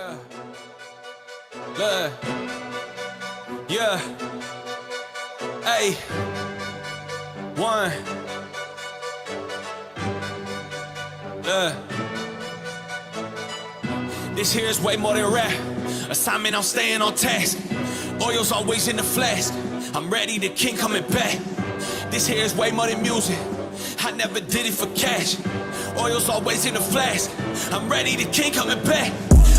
Yeah. Look. Yeah. Hey. One. Look. This here is way more than rap. Assignment, I'm staying on task. Oil's always in the flask. I'm ready, the king coming back. This here is way more than music. I never did it for cash. Oil's always in the flask. I'm ready, the king coming back.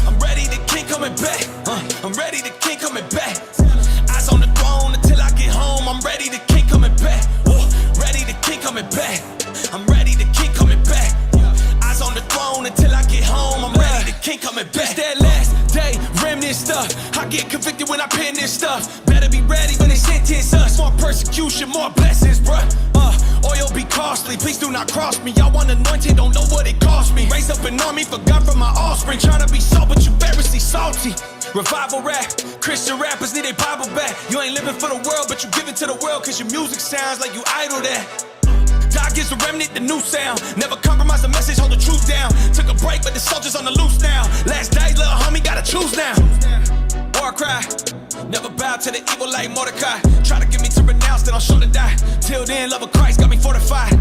I'm ready, the king coming back. I'm ready, the king coming back. Eyes on the throne until I get home. I'm ready, the king coming back. Ready, the king coming back. I'm ready, the king coming back. Eyes on the throne until I get home. I'm ready, the king coming back. It's that last day, remnant stuff. I get convicted when I pen this stuff. Better be ready when they sentence us. More persecution, more blessings, bruh. Oil be costly, please do not cross me. Y'all want anointed, don't know what it cost me. Raise up an army, forgot from my offspring. Tryna be salt, but you Pharisee salty. Revival rap, Christian rappers need a Bible back. You ain't living for the world, but you give it to the world, cause your music sounds like you idol that. God gives the remnant the new sound. Never compromise the message, hold the truth down. Took a break, but the soldiers on the loose now. Last day, little homie, gotta choose now. War cry, never bow to the evil like Mordecai. Try to get me to renounce, then I'll sure to die. Till then, love of Christ got me fortified.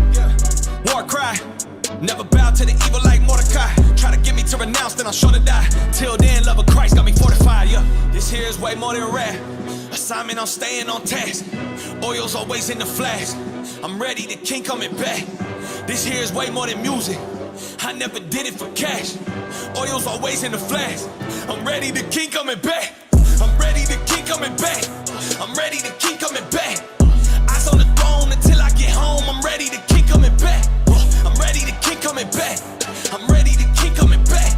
War cry, never bow to the evil like Mordecai. Try to get me to renounce, then I'll sure to die. Till then, love of Christ got me fortified. Yeah, this here is way more than rap. Assignment, I'm staying on task. Oil's always in the flask. I'm ready, the king coming back. This here is way more than music. I never did it for cash. Oil's always in the flask. I'm ready, the king coming back. I'm ready, the king coming back. I'm ready, the king coming back. Eyes on the throne until I get home. I'm ready, the king coming back. I'm ready, the king coming back. I'm ready, the king coming back.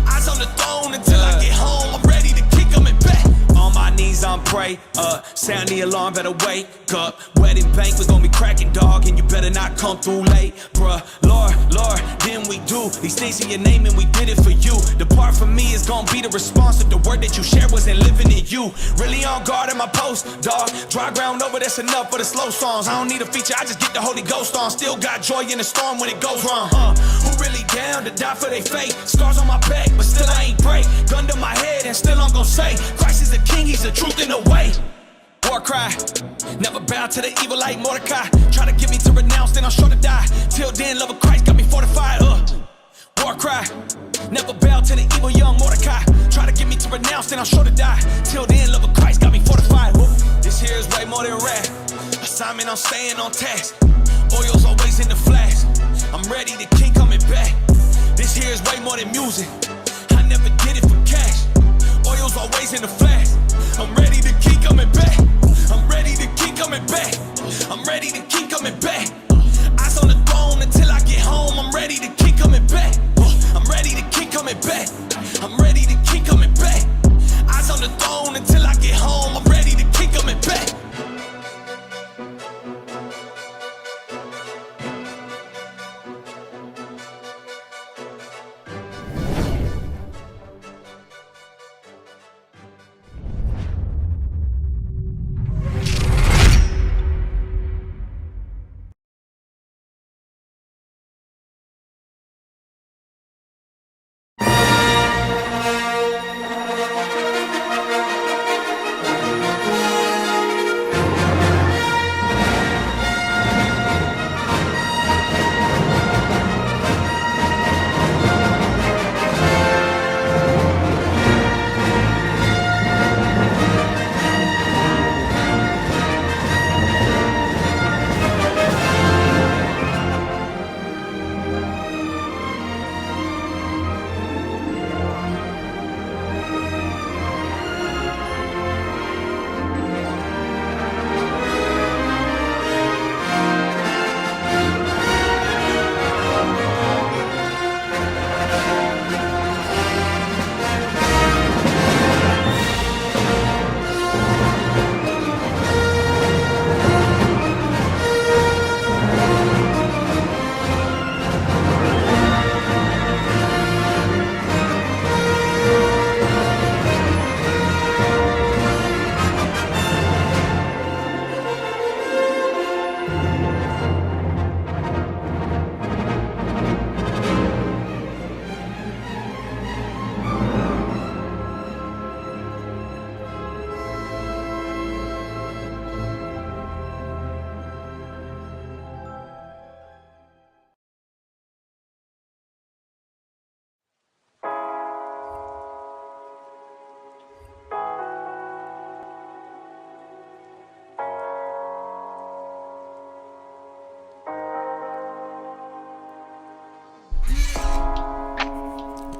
Eyes on the throne until I get home. I'm ready, the king coming back. On my knees, I'm pray. Sound the alarm, better wake up. Wedding bank, we're gonna be cracking, dog, and you better not come through late, bruh. Lord, then we do these things in your name, and we did it for you. Depart from me is gonna be the response if the word that you shared wasn't living in you. Really on guard at my post, dog. Dry ground over, that's enough for the slow songs. I don't need a feature, I just get the Holy Ghost on. Still got joy in the storm when it goes wrong. Who really down to die for their faith? Scars on my back, but still I ain't break. Gun to my head, and still I'm gonna say, Christ is the king, he's the truth in the way. War cry, never bow to the evil like Mordecai. Try to get me to renounce, then I'm sure to die. Till then, love of Christ got me fortified. War cry, never bow to the evil young Mordecai. Try to get me to renounce, then I'm sure to die. Till then, love of Christ got me fortified. This here is way more than rap. Assignment, I'm staying on task. Oil's always in the flask. I'm ready, the king coming back. This here is way more than music. I never did it for cash. Oil's always in the flask. I'm ready, the king coming back. I'm ready, the king coming back. I'm ready, the king coming back. Eyes on the throne until I get home. I'm ready, the king coming back. I'm ready, the king coming back. I'm ready, the king coming back. Eyes on the throne until I get home. I'm ready, the king coming back.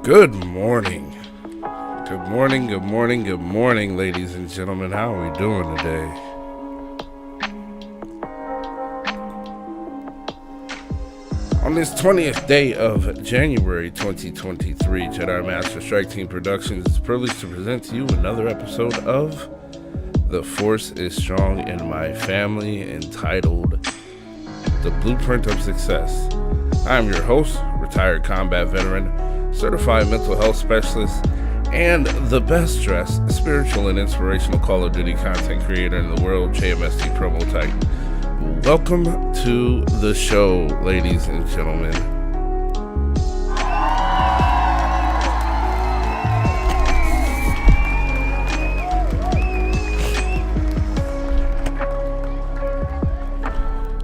Good morning. Good morning, good morning, good morning, ladies and gentlemen. How are we doing today? On this 20th day of January 2023, Jedi Master Strike Team Productions is privileged to present to you another episode of The Force is Strong in My Family, entitled The Blueprint of Success. I'm your host, retired combat veteran, certified mental health specialist, and the best dressed spiritual and inspirational Call of Duty content creator in the world, JMST PromoTitan. Welcome to the show, ladies and gentlemen.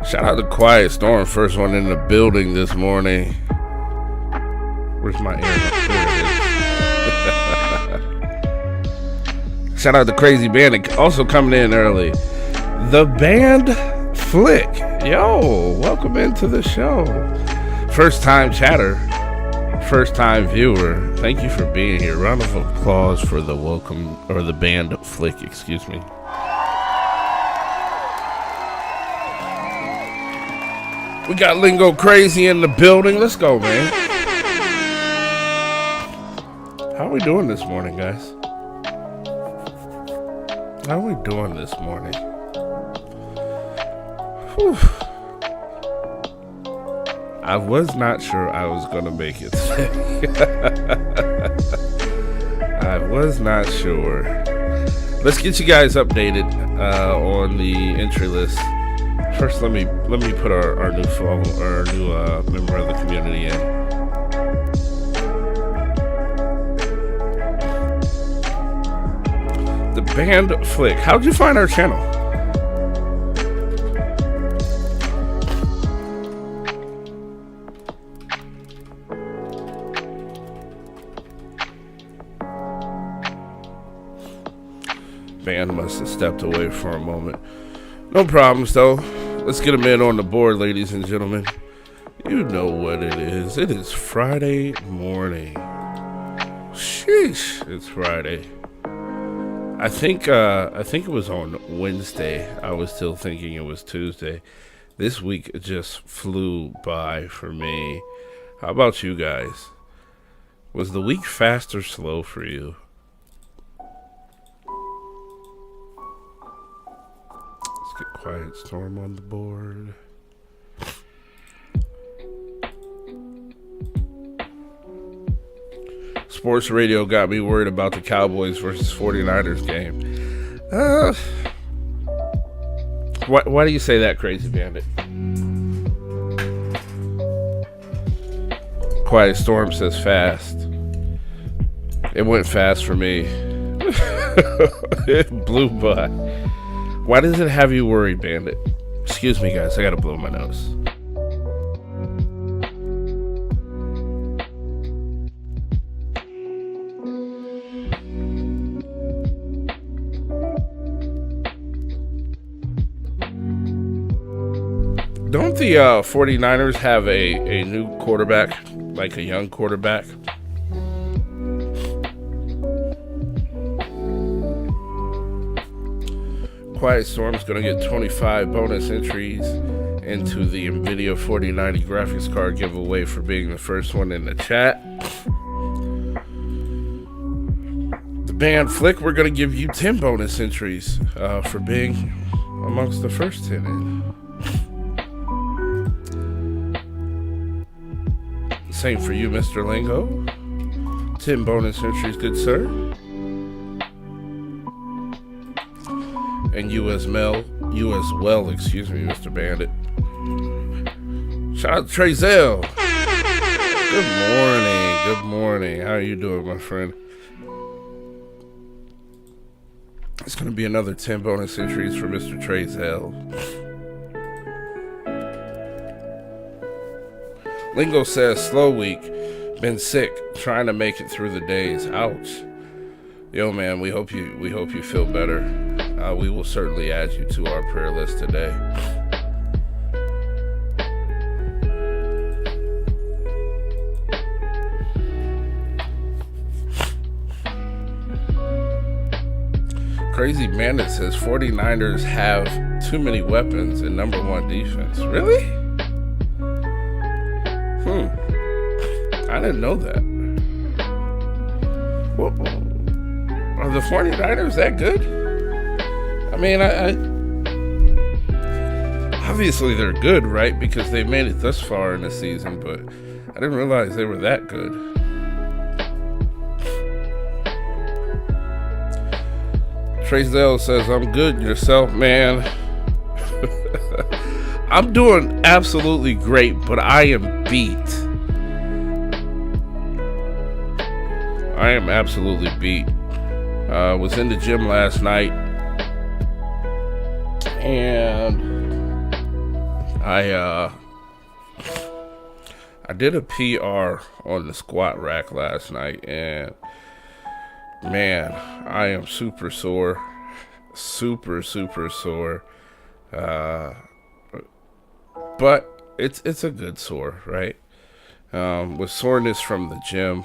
Shout out to Quiet Storm, first one in the building this morning. Where's my air? Shout out to Crazy Bandit, also coming in early. The Band Flick, yo, welcome into the show. First time chatter, first time viewer. Thank you for being here. Round of applause for the welcome, or the Band Flick, excuse me. We got Lingo Crazy in the building. Let's go, man. How are we doing this morning, guys? How are we doing this morning? Whew. I was not sure I was going to make it today. I was not sure. Let's get you guys updated on the entry list. First, let me put our new phone, our new member of the community in. The Band Flick. How'd you find our channel? Band must have stepped away for a moment. No problems, though. Let's get him in on the board, ladies and gentlemen. You know what it is. It is Friday morning. Sheesh, it's Friday. I think it was on Wednesday. I was still thinking it was Tuesday. This week just flew by for me. How about you guys? Was the week fast or slow for you? Let's get Quiet Storm on the board. Sports radio got me worried about the Cowboys versus 49ers game. Why do you say that, Crazy Bandit? Quiet Storm says fast. It went fast for me. It blew by. Why does it have you worried, Bandit? Excuse me, guys. I gotta blow my nose. Don't the 49ers have a new quarterback, like a young quarterback? Quiet Storm's going to get 25 bonus entries into the NVIDIA 4090 graphics card giveaway for being the first one in the chat. The Band Flick, we're going to give you 10 bonus entries for being amongst the first 10 in. Same for you, Mr. Lingo. 10 bonus entries, good sir. And you as well, excuse me, Mr. Bandit. Shout out to Trezell. Good morning. How are you doing, my friend? It's going to be another 10 bonus entries for Mr. Trezell. Lingo says, slow week. Been sick, trying to make it through the days. Ouch. Yo, man, we hope you feel better. We will certainly add you to our prayer list today. Crazy Bandit says 49ers have too many weapons and number one defense. Really? I didn't know that. Well, are the 49ers that good? I mean, obviously they're good, right? Because they made it thus far in the season, but I didn't realize they were that good. Trezell says, I'm good. Yourself, man? I'm doing absolutely great, but I am beat. I am absolutely beat. Was in the gym last night, and I did a PR on the squat rack last night, and man, I am super sore. Super sore. But it's a good sore, right? With soreness from the gym,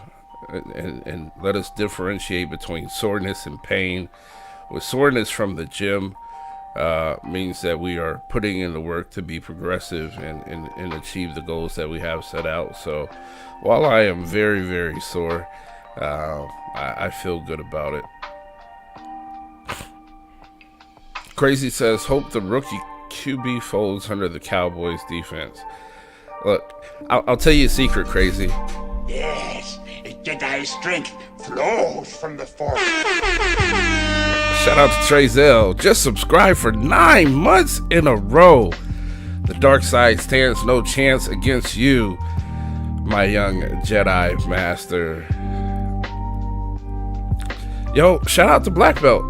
and let us differentiate between soreness and pain. With soreness from the gym, means that we are putting in the work to be progressive and achieve the goals that we have set out. So while I am very sore, I feel good about it. Crazy says, hope the rookie QB folds under the Cowboys defense. Look, I'll tell you a secret, Crazy. Yes, Jedi strength flows from the Force. Shout out to Trezell. Just subscribe for 9 months in a row. The dark side stands no chance against you, my young Jedi master. Yo, shout out to Black Belt.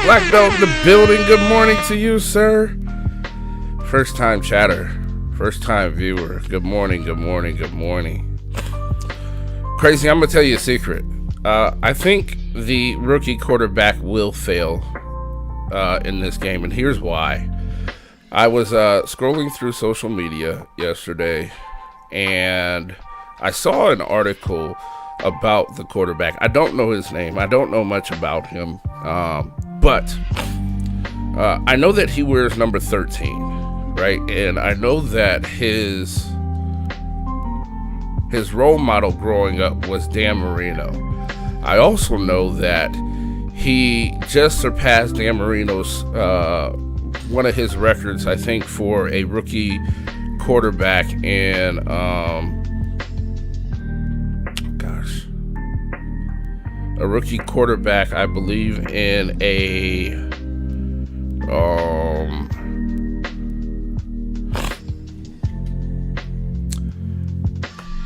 Black Belt in the building. Good morning to you, sir. First time chatter. First time viewer. Good morning. Crazy, I'm going to tell you a secret. I think the rookie quarterback will fail in this game, and here's why. I was scrolling through social media yesterday, and I saw an article about the quarterback. I don't know his name. I don't know much about him, but I know that he wears number 13, right? And I know that his role model growing up was Dan Marino. I also know that he just surpassed Dan Marino's one of his records, I think, for a rookie quarterback in a rookie quarterback, I believe, in a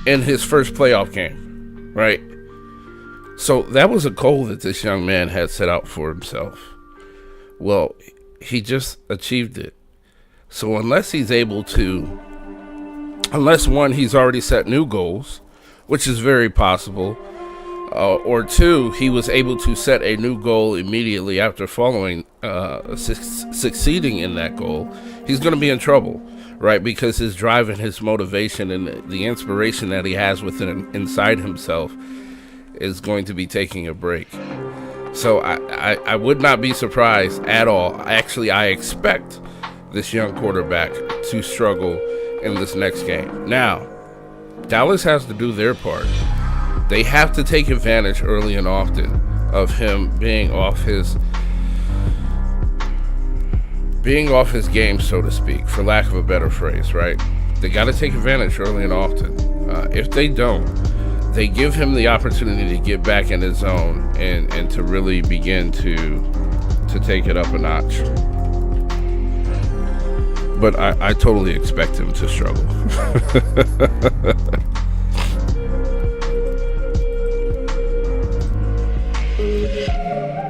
in his first playoff game, right? So that was a goal that this young man had set out for himself. Well, he just achieved it. So unless he's one, he's already set new goals, which is very possible, or two, he was able to set a new goal immediately after succeeding in that goal, he's going to be in trouble, right? Because his drive and his motivation and the inspiration that he has within inside himself is going to be taking a break. So I would not be surprised at all. Actually, I expect this young quarterback to struggle in this next game. Now, Dallas has to do their part. They have to take advantage early and often of him being off his game, so to speak, for lack of a better phrase, right? They got to take advantage early and often. If they don't, they give him the opportunity to get back in his zone and to really begin to take it up a notch. But I totally expect him to struggle.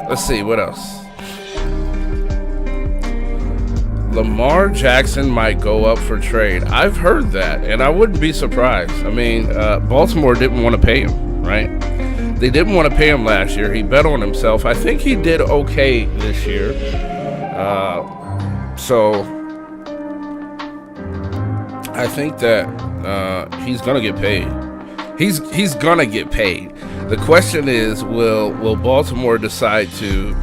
Let's see, what else? Lamar Jackson might go up for trade. I've heard that, and I wouldn't be surprised. I mean, Baltimore didn't want to pay him, right? They didn't want to pay him last year. He bet on himself. I think he did okay this year. So I think that he's going to get paid. He's going to get paid. The question is, will Baltimore decide to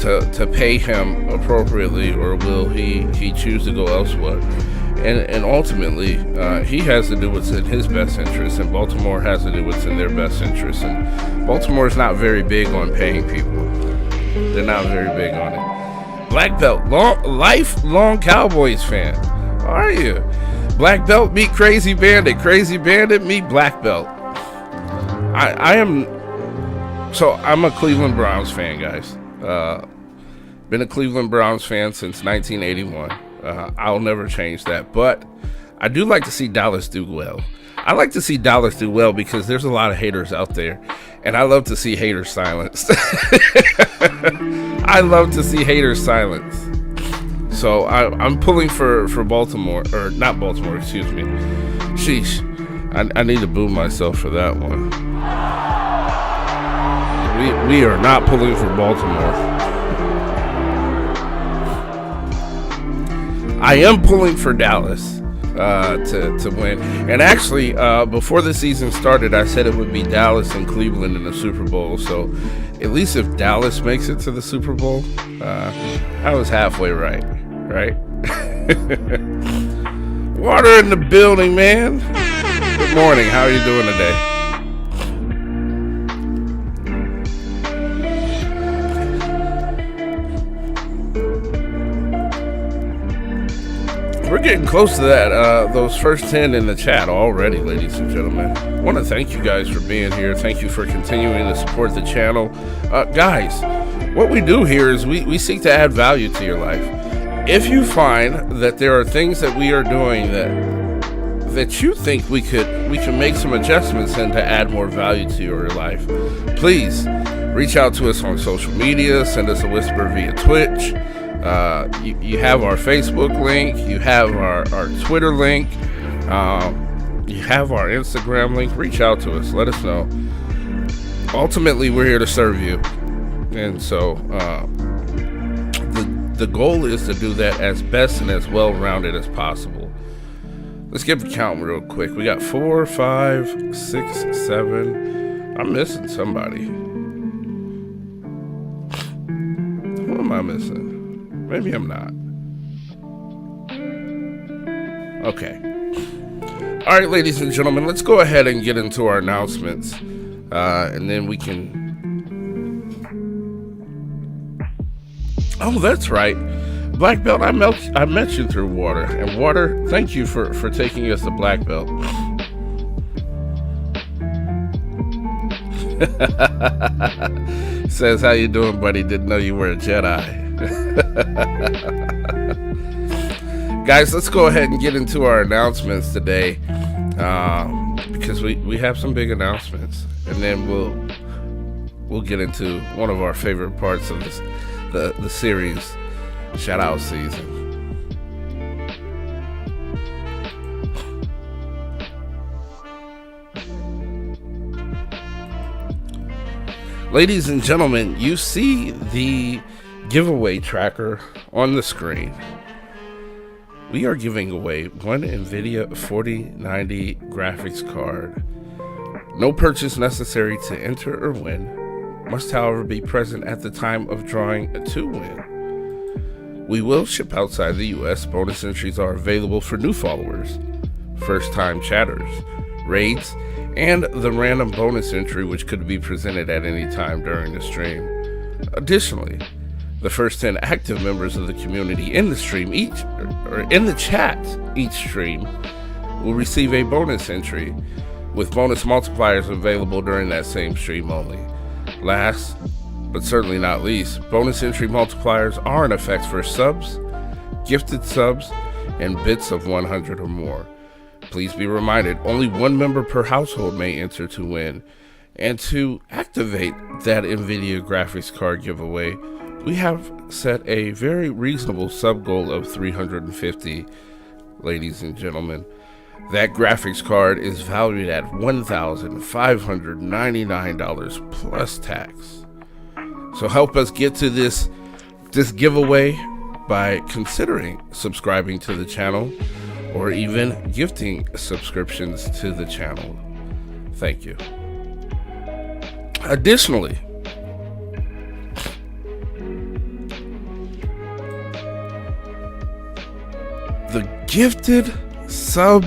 to pay him appropriately, or will he choose to go elsewhere? And ultimately, he has to do what's in his best interest, and Baltimore has to do what's in their best interest. And Baltimore is not very big on paying people. They're not very big on it. Black belt, lifelong Cowboys fan. How are you? Black belt meet Crazy Bandit. Crazy Bandit meet Black belt. I'm a Cleveland Browns fan, guys. Been a Cleveland Browns fan since 1981. I'll never change that, but I do like to see Dallas do well. I like to see Dallas do well because there's a lot of haters out there, and I love to see haters silenced. I love to see haters silenced. So I'm pulling for Baltimore, or not Baltimore, excuse me. Sheesh, I need to boo myself for that one. We are not pulling for Baltimore. I am pulling for Dallas to win. And actually, before the season started, I said it would be Dallas and Cleveland in the Super Bowl. So at least if Dallas makes it to the Super Bowl, I was halfway right? Water in the building, man. Good morning. How are you doing today? We're getting close to that, those first 10 in the chat already, ladies and gentlemen. I want to thank you guys for being here. Thank you for continuing to support the channel. Guys, what we do here is we seek to add value to your life. If you find that there are things that we are doing that you think we can make some adjustments in to add more value to your life, please reach out to us on social media. Send us a whisper via Twitch. You have our Facebook link, you have our Twitter link, you have our Instagram link. Reach out to us, let us know. Ultimately, we're here to serve you, and so the goal is to do that as best and as well-rounded as possible. Let's give a count real quick. We got 4, 5, 6, 7. I'm missing somebody. Who am I missing? Maybe I'm not. Okay. All right, ladies and gentlemen, let's go ahead and get into our announcements. And then we can... Oh, that's right. Black belt, I met you through Water. And Water, thank you for taking us to Black belt. Says, how you doing, buddy? Didn't know you were a Jedi. Guys, let's go ahead and get into our announcements today, because we have some big announcements, and then we'll get into one of our favorite parts of the series, shout out season. Ladies and gentlemen, you see the giveaway tracker on the screen. We are giving away one NVIDIA 4090 graphics card. No purchase necessary to enter or win. Must, however, be present at the time of drawing to win. We will ship outside the US. Bonus entries are available for new followers, first-time chatters, raids, and the random bonus entry, which could be presented at any time during the stream. Additionally, the first 10 active members of the community in the stream in the chat each stream will receive a bonus entry with bonus multipliers available during that same stream only. Last, but certainly not least, bonus entry multipliers are in effect for subs, gifted subs, and bits of 100 or more. Please be reminded, only one member per household may enter to win. And to activate that NVIDIA graphics card giveaway, we have set a very reasonable sub goal of 350, ladies and gentlemen. That graphics card is valued at $1,599 plus tax. So help us get to this giveaway by considering subscribing to the channel or even gifting subscriptions to the channel. Thank you. gifted sub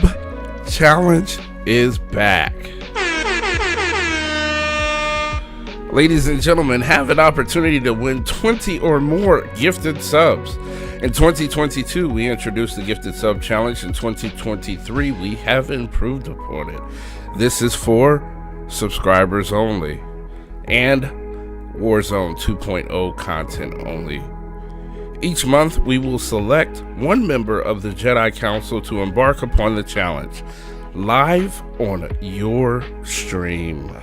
challenge is back. Ladies and gentlemen, have an opportunity to win 20 or more gifted subs. In 2022, we introduced the gifted sub challenge. In 2023, we have improved upon it. This is for subscribers only and Warzone 2.0 content only. Each month, we will select one member of the Jedi Council to embark upon the challenge live on your stream.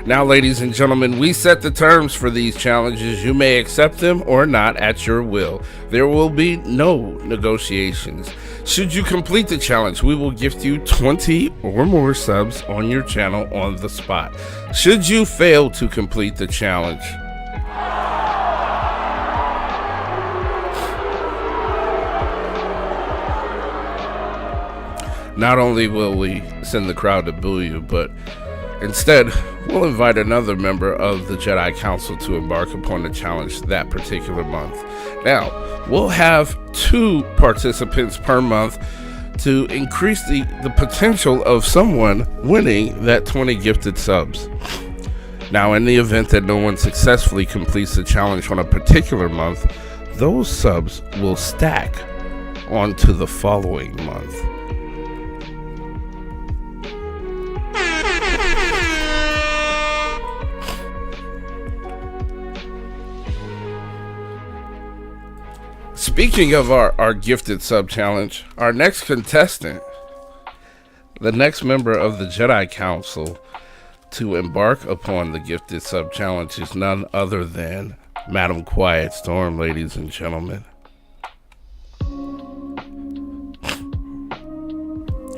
Now, ladies and gentlemen, we set the terms for these challenges. You may accept them or not at your will. There will be no negotiations. Should you complete the challenge, we will gift you 20 or more subs on your channel on the spot. Should you fail to complete the challenge, not only will we send the crowd to boo you, but instead, we'll invite another member of the Jedi Council to embark upon the challenge that particular month. Now, we'll have 2 participants per month to increase the potential of someone winning that 20 gifted subs. Now, in the event that no one successfully completes the challenge on a particular month, those subs will stack onto the following month. Speaking of our gifted sub challenge, our next contestant, the next member of the Jedi Council to embark upon the gifted sub challenge is none other than Madam Quiet Storm, ladies and gentlemen.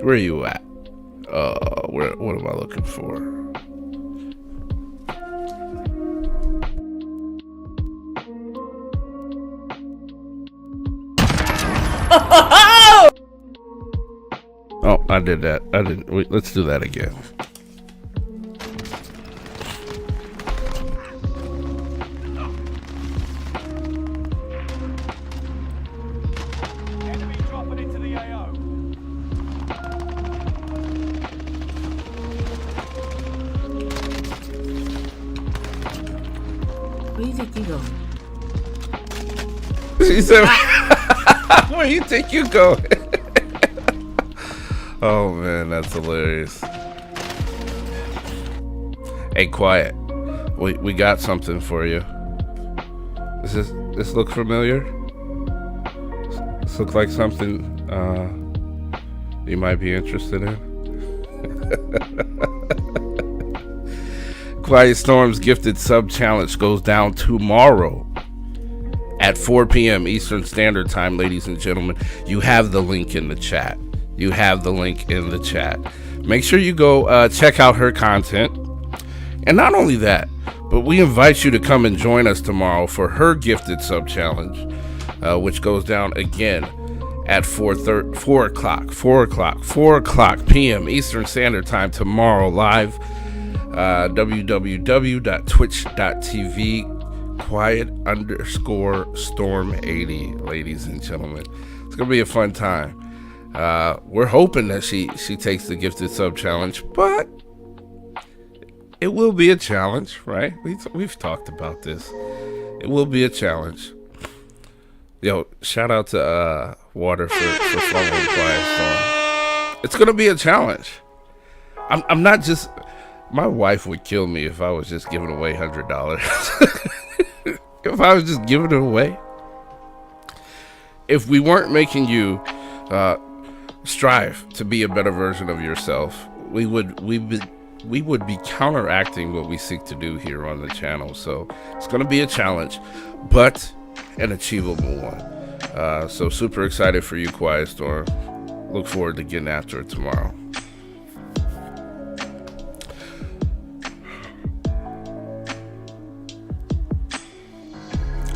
Where are you at? What am I looking for? Oh, I did that. I didn't. Wait, let's do that again. Enemy dropping into the AO. Where do you think you go? She said, "Where do you think you go?" Oh man, that's hilarious. Hey, Quiet. We got something for you. Does this look familiar? This look like something you might be interested in? Quiet Storm's gifted sub challenge goes down tomorrow at 4 p.m. Eastern Standard Time, ladies and gentlemen. You have the link in the chat. You have the link in the chat. Make sure you go check out her content. And not only that, but we invite you to come and join us tomorrow for her gifted sub challenge, which goes down again at 4 o'clock p.m. Eastern Standard Time tomorrow, live www.twitch.tv quiet_storm80, ladies and gentlemen. It's gonna be a fun time. We're hoping that she takes the gifted sub challenge, but it will be a challenge, right? We've talked about this. It will be a challenge. Yo, shout out to Water for following Quiet Storm. It's gonna be a challenge. I'm not just. My wife would kill me if I was just giving away $100. If I was just giving it away. If we weren't making you strive to be a better version of yourself, we would be counteracting what we seek to do here on the channel. So it's going to be a challenge, but an achievable one. So super excited for you, Quiet Storm. Look forward to getting after it tomorrow.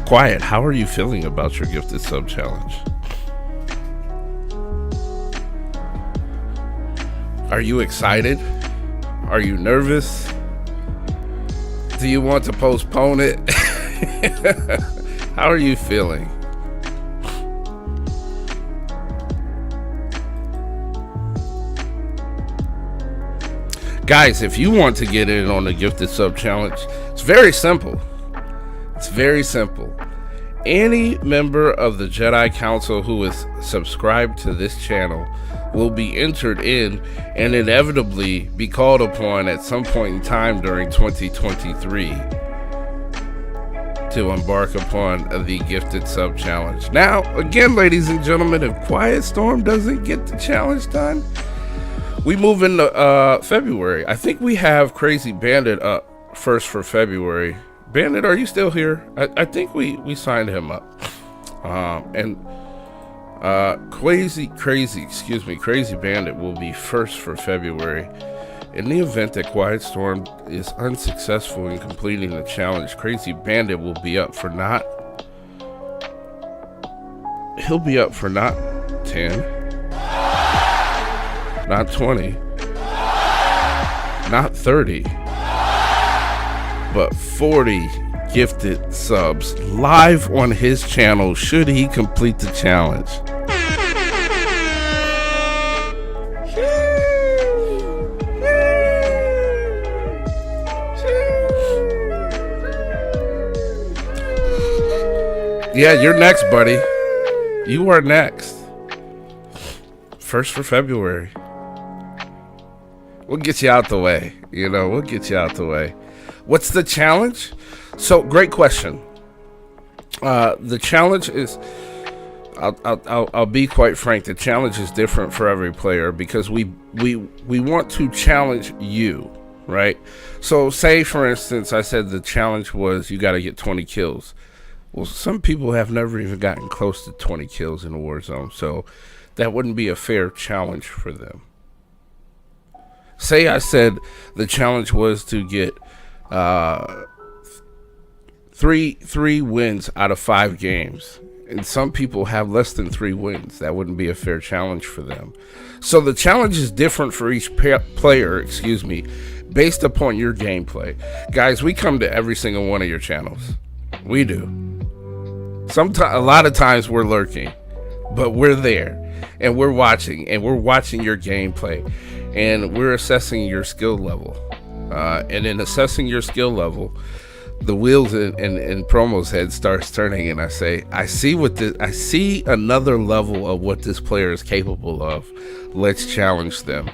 Quiet, how are you feeling about your gifted sub challenge? Are you excited? Are you nervous? Do you want to postpone it? How are you feeling? Guys, if you want to get in on the gifted sub challenge, it's very simple. It's very simple. Any member of the Jedi Council who is subscribed to this channel will be entered in and inevitably be called upon at some point in time during 2023 to embark upon the gifted sub challenge. Now, again, ladies and gentlemen, if Quiet Storm doesn't get the challenge done, we move into February. I think we have Crazy Bandit up first for February. Bandit, are you still here? I think we signed him up. Crazy Bandit will be first for February. In the event that Quiet Storm is unsuccessful in completing the challenge, Crazy Bandit will be up for not 10, not 20, not 30, but 40 gifted subs live on his channel should he complete the challenge. Yeah, you're next, buddy. You are next. First for February. We'll get you out the way. We'll get you out the way. What's the challenge? So, great question. The challenge is, I'll be quite frank, the challenge is different for every player because we want to challenge you, right? So, say, for instance, I said the challenge was you got to get 20 kills. Well, some people have never even gotten close to 20 kills in a Warzone, so that wouldn't be a fair challenge for them. Say I said the challenge was to get three wins out of 5 games, and some people have less than 3 wins. That wouldn't be a fair challenge for them. So the challenge is different for each player, based upon your gameplay. Guys, we come to every single one of your channels. We do. A lot of times we're lurking, but we're there and we're watching your gameplay and we're assessing your skill level. And in assessing your skill level, the wheels in Promo's head starts turning, and I say, I see another level of what this player is capable of. Let's challenge them.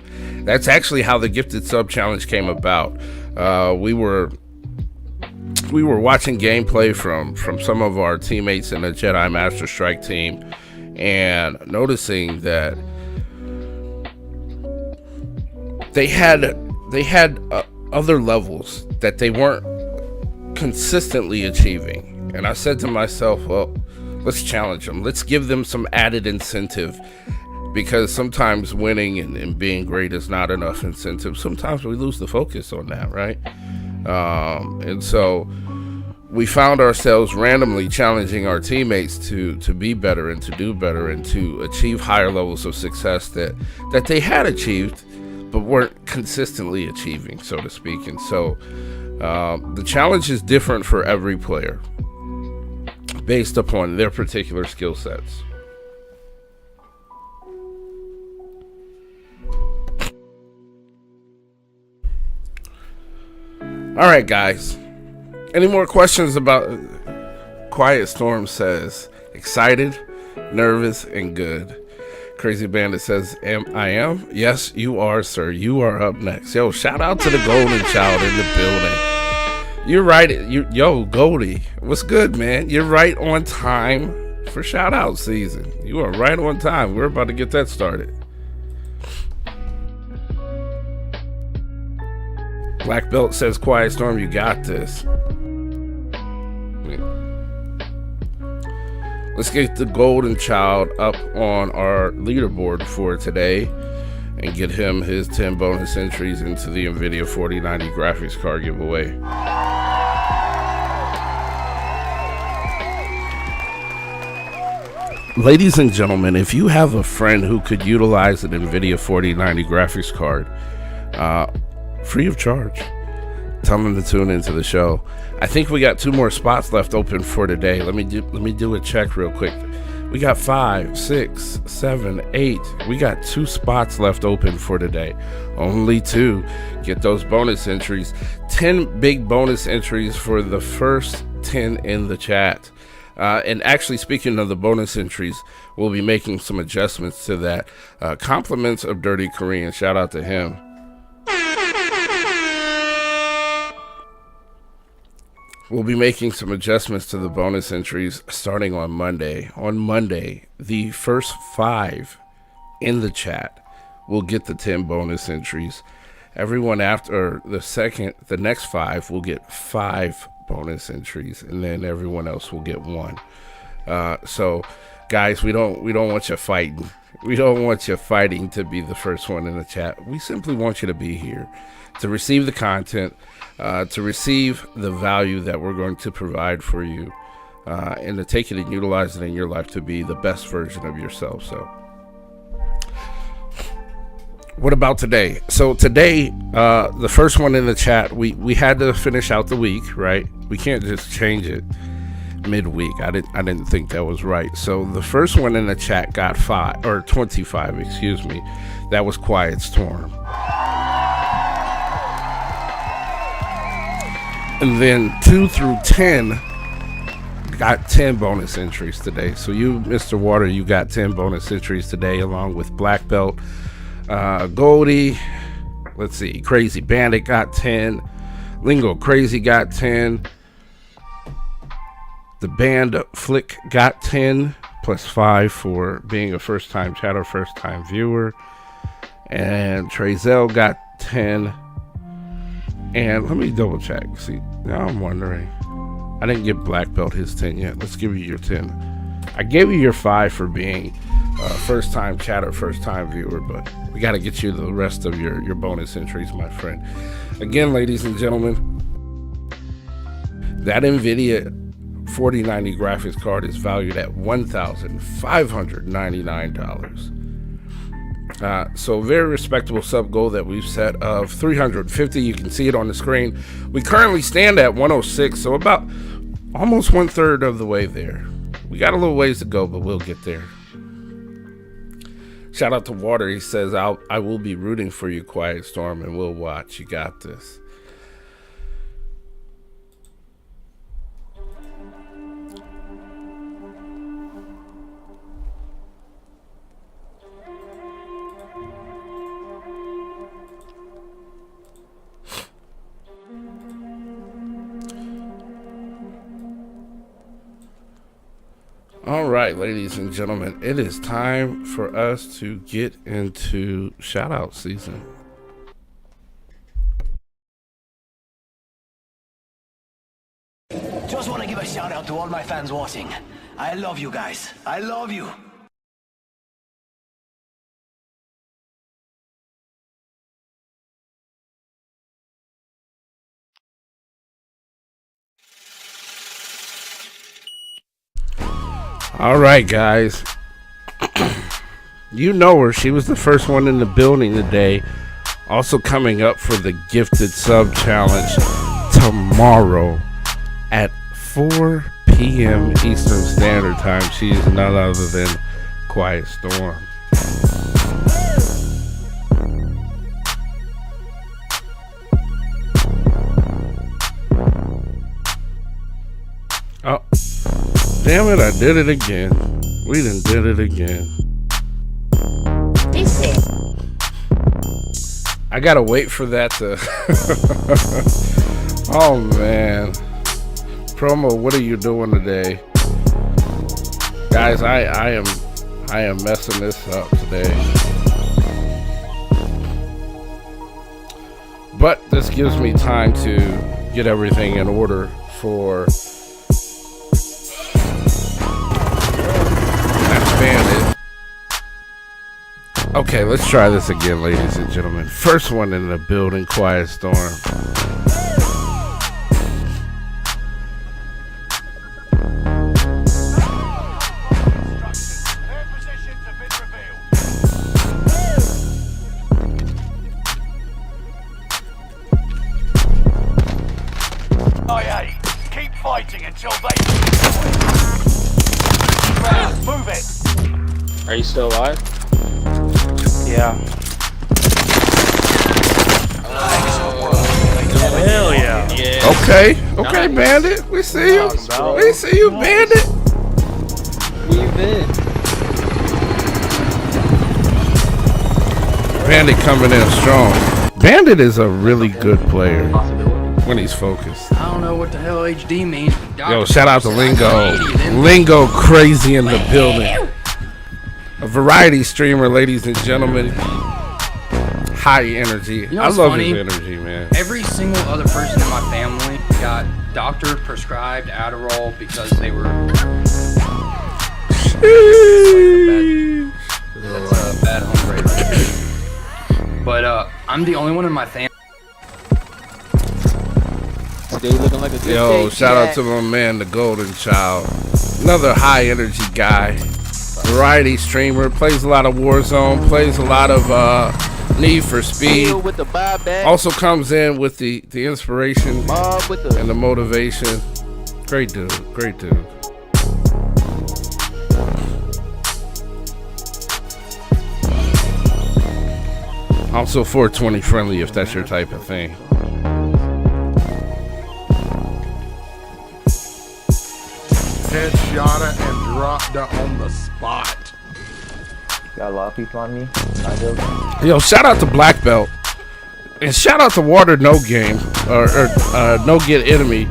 That's actually how the gifted sub challenge came about. We were watching gameplay from some of our teammates in the Jedi Master Strike team, and noticing that they had other levels that they weren't consistently achieving. And I said to myself, well, let's challenge them. Let's give them some added incentive, because sometimes winning and being great is not enough incentive. Sometimes we lose the focus on that, right? And so we found ourselves randomly challenging our teammates to be better and to do better and to achieve higher levels of success that they had achieved but weren't consistently achieving, so to speak. And so the challenge is different for every player based upon their particular skill sets. All right, guys. Any more questions about Quiet Storm says, excited, nervous, and good. Crazy Bandit says, I am? Yes, you are, sir. You are up next. Yo, shout out to the Golden Child in the building. You're right. Yo, Goldie, what's good, man? You're right on time for shout out season. You are right on time. We're about to get that started. Black Belt says, Quiet Storm, you got this. Let's get the Golden Child up on our leaderboard for today and get him his 10 bonus entries into the NVIDIA 4090 graphics card giveaway. Ladies and gentlemen, if you have a friend who could utilize an NVIDIA 4090 graphics card, free of charge, tell them to tune into the show. I think we got 2 more spots left open for today. Let me do a check real quick. We got 5, 6, 7, 8. We got 2 spots left open for today. Only 2. Get those bonus entries. 10 big bonus entries for the first 10 in the chat. And actually, speaking of the bonus entries, we'll be making some adjustments to that. Compliments of Dirty Korean. Shout out to him. We'll be making some adjustments to the bonus entries starting on Monday. On Monday, the first 5 in the chat will get the 10 bonus entries. Everyone after the next 5 will get 5 bonus entries, and then everyone else will get 1. So, guys, we don't want you fighting. We don't want you fighting to be the first one in the chat. We simply want you to be here to receive the content, to receive the value that we're going to provide for you, and to take it and utilize it in your life to be the best version of yourself. So what about today? So today, the first one in the chat, we had to finish out the week, right? We can't just change it midweek. I didn't think that was right. So the first one in the chat got 25, excuse me. That was Quiet Storm. And then 2 through 10 got 10 bonus entries today. So you, Mr. Water, you got 10 bonus entries today, along with Black Belt. Goldie, let's see, Crazy Bandit got 10. Lingo Crazy got 10. The Band Flick got 10, plus 5 for being a first-time chatter, first-time viewer. And Trezell got 10. And let me double check. See, now I'm wondering. I didn't give Black Belt his 10 yet. Let's give you your 10. I gave you your 5 for being first time chatter, first time viewer, but we got to get you the rest of your bonus entries, my friend. Again, ladies and gentlemen, that NVIDIA 4090 graphics card is valued at $1,599. So very respectable sub goal that we've set of 350. You can see it on the screen. We currently stand at 106, so about almost 1/3 of the way there. We got a little ways to go, but we'll get there. Shout out to Water. He says, I will be rooting for you, Quiet Storm, and we'll watch. You got this. All right, ladies and gentlemen, it is time for us to get into shout out season. Just want to give a shout out to all my fans watching. I love you guys. I love you. All right, guys. You know her. She was the first one in the building today. Also coming up for the Gifted Sub Challenge tomorrow at 4 p.m. Eastern Standard Time. She is none other than Quiet Storm. Oh, damn it, I did it again. We done did it again. I gotta wait for that to... Oh, man. Promo, what are you doing today? Guys, I am messing this up today. But this gives me time to get everything in order for Bandit. Okay, let's try this again, ladies and gentlemen. First one in the building, Quiet Storm. Keep fighting until they... Move it. Are you still alive? Yeah. Hell yeah. Okay, okay, Bandit. We see you. We see you, Bandit. Where you been? Bandit coming in strong. Bandit is a really good player when he's focused. I don't know what the hell HD means. Yo, shout out to Lingo. Lingo crazy in the building. A variety streamer, ladies and gentlemen. High energy. know I what's love funny? his energy, man. Every single other person in my family got doctor prescribed Adderall because they were that's a bad home grade right there. But I'm the only one in my family. Today looking like a good Yo, day, shout out Jack. to my man, the Golden Child. Another high energy guy. Variety streamer. Plays a lot of Warzone. Plays a lot of Need for Speed. Deal with the buyback. Also comes in with the inspiration Mob with the and the motivation. Great dude. Great dude. Also 420 friendly if that's your type of thing. Headshot her and dropped her on the spot. Got a lot of people on me. Not joking. Yo, shout out to Black Belt. And shout out to Water No Game. Or No Get Enemy.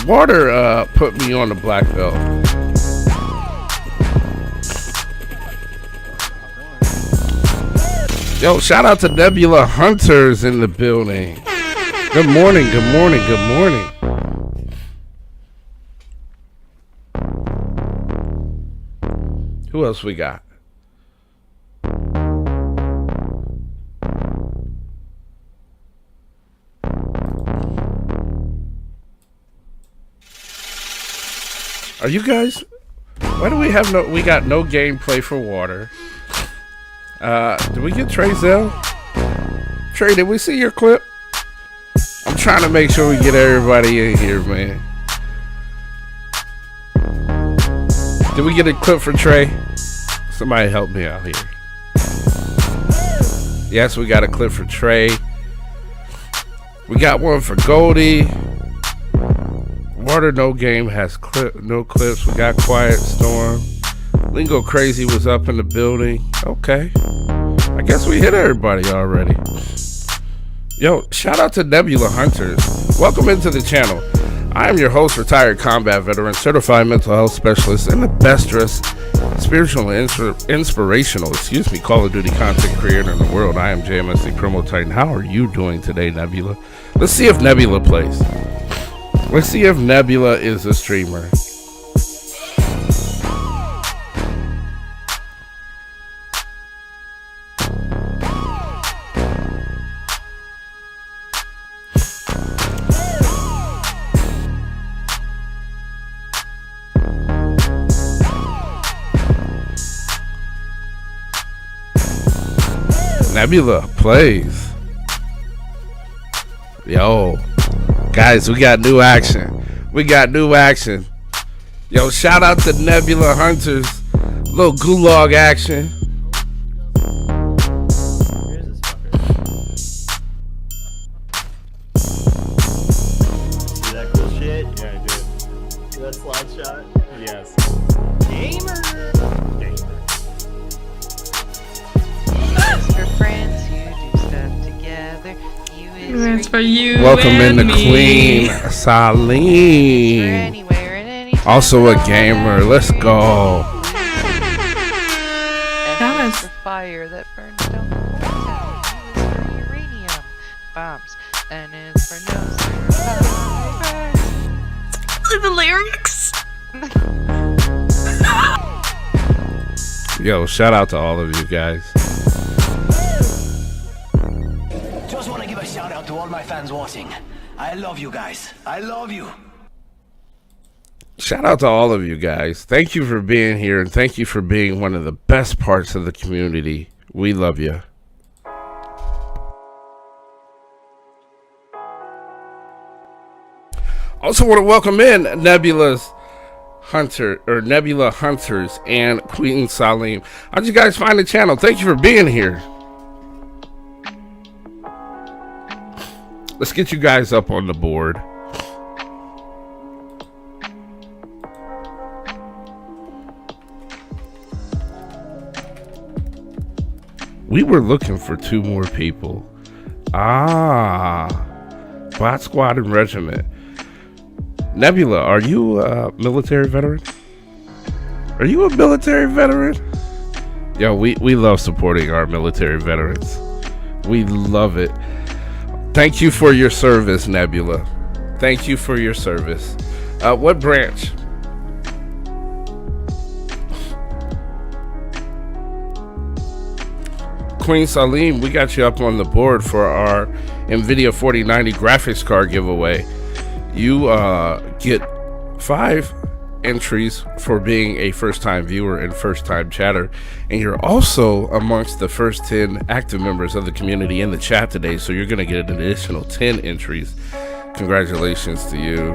Water put me on the Black Belt. Yo, shout out to Nebula Hunters in the building. Good morning, good morning, good morning. Who else we got? Are you guys? Why do we have no? We got no gameplay for Water. Did we get Trey Zell? Trey, did we see your clip? I'm trying to make sure we get everybody in here, man. Did we get a clip for Trey? Somebody help me out here. Yes, we got a clip for Trey. We got one for Goldie. Water No Game has no clips. We got Quiet Storm. Lingo Crazy was up in the building. Okay. I guess we hit everybody already. Yo, shout out to Nebula Hunters. Welcome into the channel. I am your host, retired combat veteran, certified mental health specialist, and the best dressed spiritual and inspirational, Call of Duty content creator in the world. I am JMST PromoTitan. How are you doing today, Nebula? Let's see if Nebula plays. Let's see if Nebula is a streamer. Nebula plays. Yo, guys, we got new action. We got new action. Yo, shout out to Nebula Hunters. Little gulag action. See that cool shit? Yeah, I did. See that slide shot? Yes. Gamer! For friends who do stuff together. You is For you. Welcome in and the me. Queen, Saline. anywhere and anytime. Also a gamer. Let's go. And is for fire that burns down the whole town. U is for uranium bombs. And is for no survivors. The lyrics. Yo, shout out to all of you guys. Just want to give a shout out to all my fans watching. I love you guys. I love you. Shout out to all of you guys. Thank you for being here, and thank you for being one of the best parts of the community. We love you. Also want to welcome in Nebula's Hunter, or Nebula Hunters, and Queen Salim. How'd you guys find the channel? Thank you for being here. Let's get you guys up on the board. We were looking for 2 more people. Bot Squad and Regiment. Nebula, are you a military veteran? Are you a military veteran? Yo, we love supporting our military veterans. We love it. Thank you for your service, Nebula. Thank you for your service. What branch? Queen Salim, we got you up on the board for our NVIDIA 4090 graphics card giveaway. You get 5 entries for being a first-time viewer and first-time chatter, and you're also amongst the first 10 active members of the community in the chat today, so you're going to get an additional 10 entries. Congratulations to you.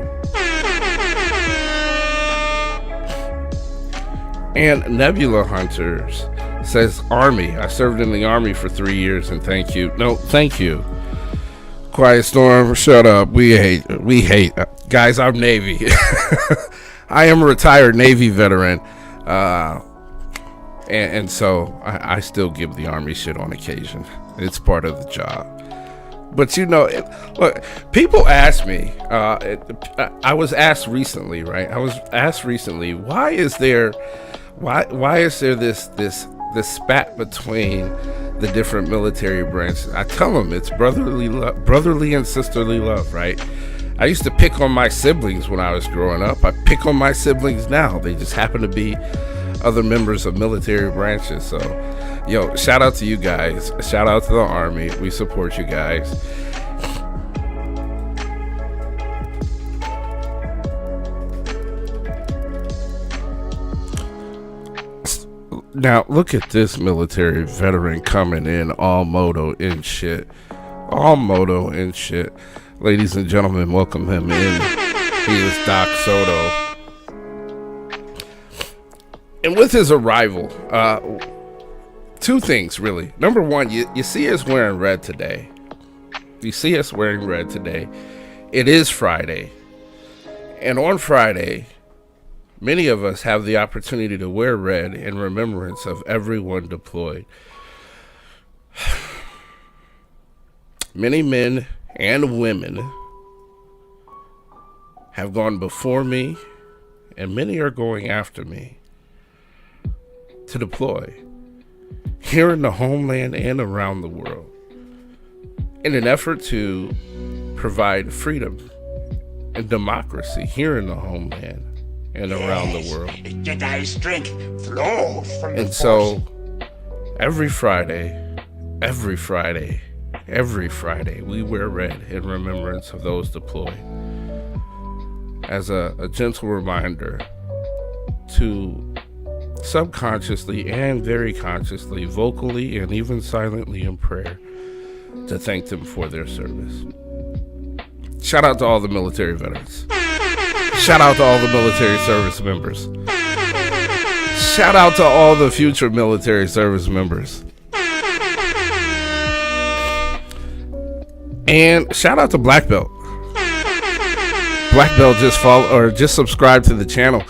And Nebula Hunters says, Army. I served in the Army for 3 years, and thank you. No, thank you. Quiet Storm, shut up. We hate. Guys, I'm Navy. I am a retired Navy veteran. And so I still give the Army shit on occasion. It's part of the job. But you know, look, people ask me, I was asked recently, right? I was asked recently, why is there this spat between the different military branches? I tell them it's brotherly and sisterly love, right? I used to pick on my siblings when I was growing up. I pick on my siblings now. They just happen to be other members of military branches. So, yo, shout out to you guys. Shout out to the Army. We support you guys. Now, look at this military veteran coming in all moto and shit. All moto and shit. Ladies and gentlemen, welcome him in. He is Doc Soto. And with his arrival, 2 things really. Number one, you see us wearing red today. You see us wearing red today. It is Friday. And on Friday, many of us have the opportunity to wear red in remembrance of everyone deployed. Many men and women have gone before me, and many are going after me to deploy here in the homeland and around the world in an effort to provide freedom and democracy here in the homeland and around the world. Jedi strength flows from the And so every Friday, we wear red in remembrance of those deployed as a gentle reminder to subconsciously and very consciously, vocally and even silently in prayer, to thank them for their service. Shout out to all the military veterans. Shout out to all the military service members. Shout out to all the future military service members. And shout out to Black Belt. Black Belt just subscribe to the channel.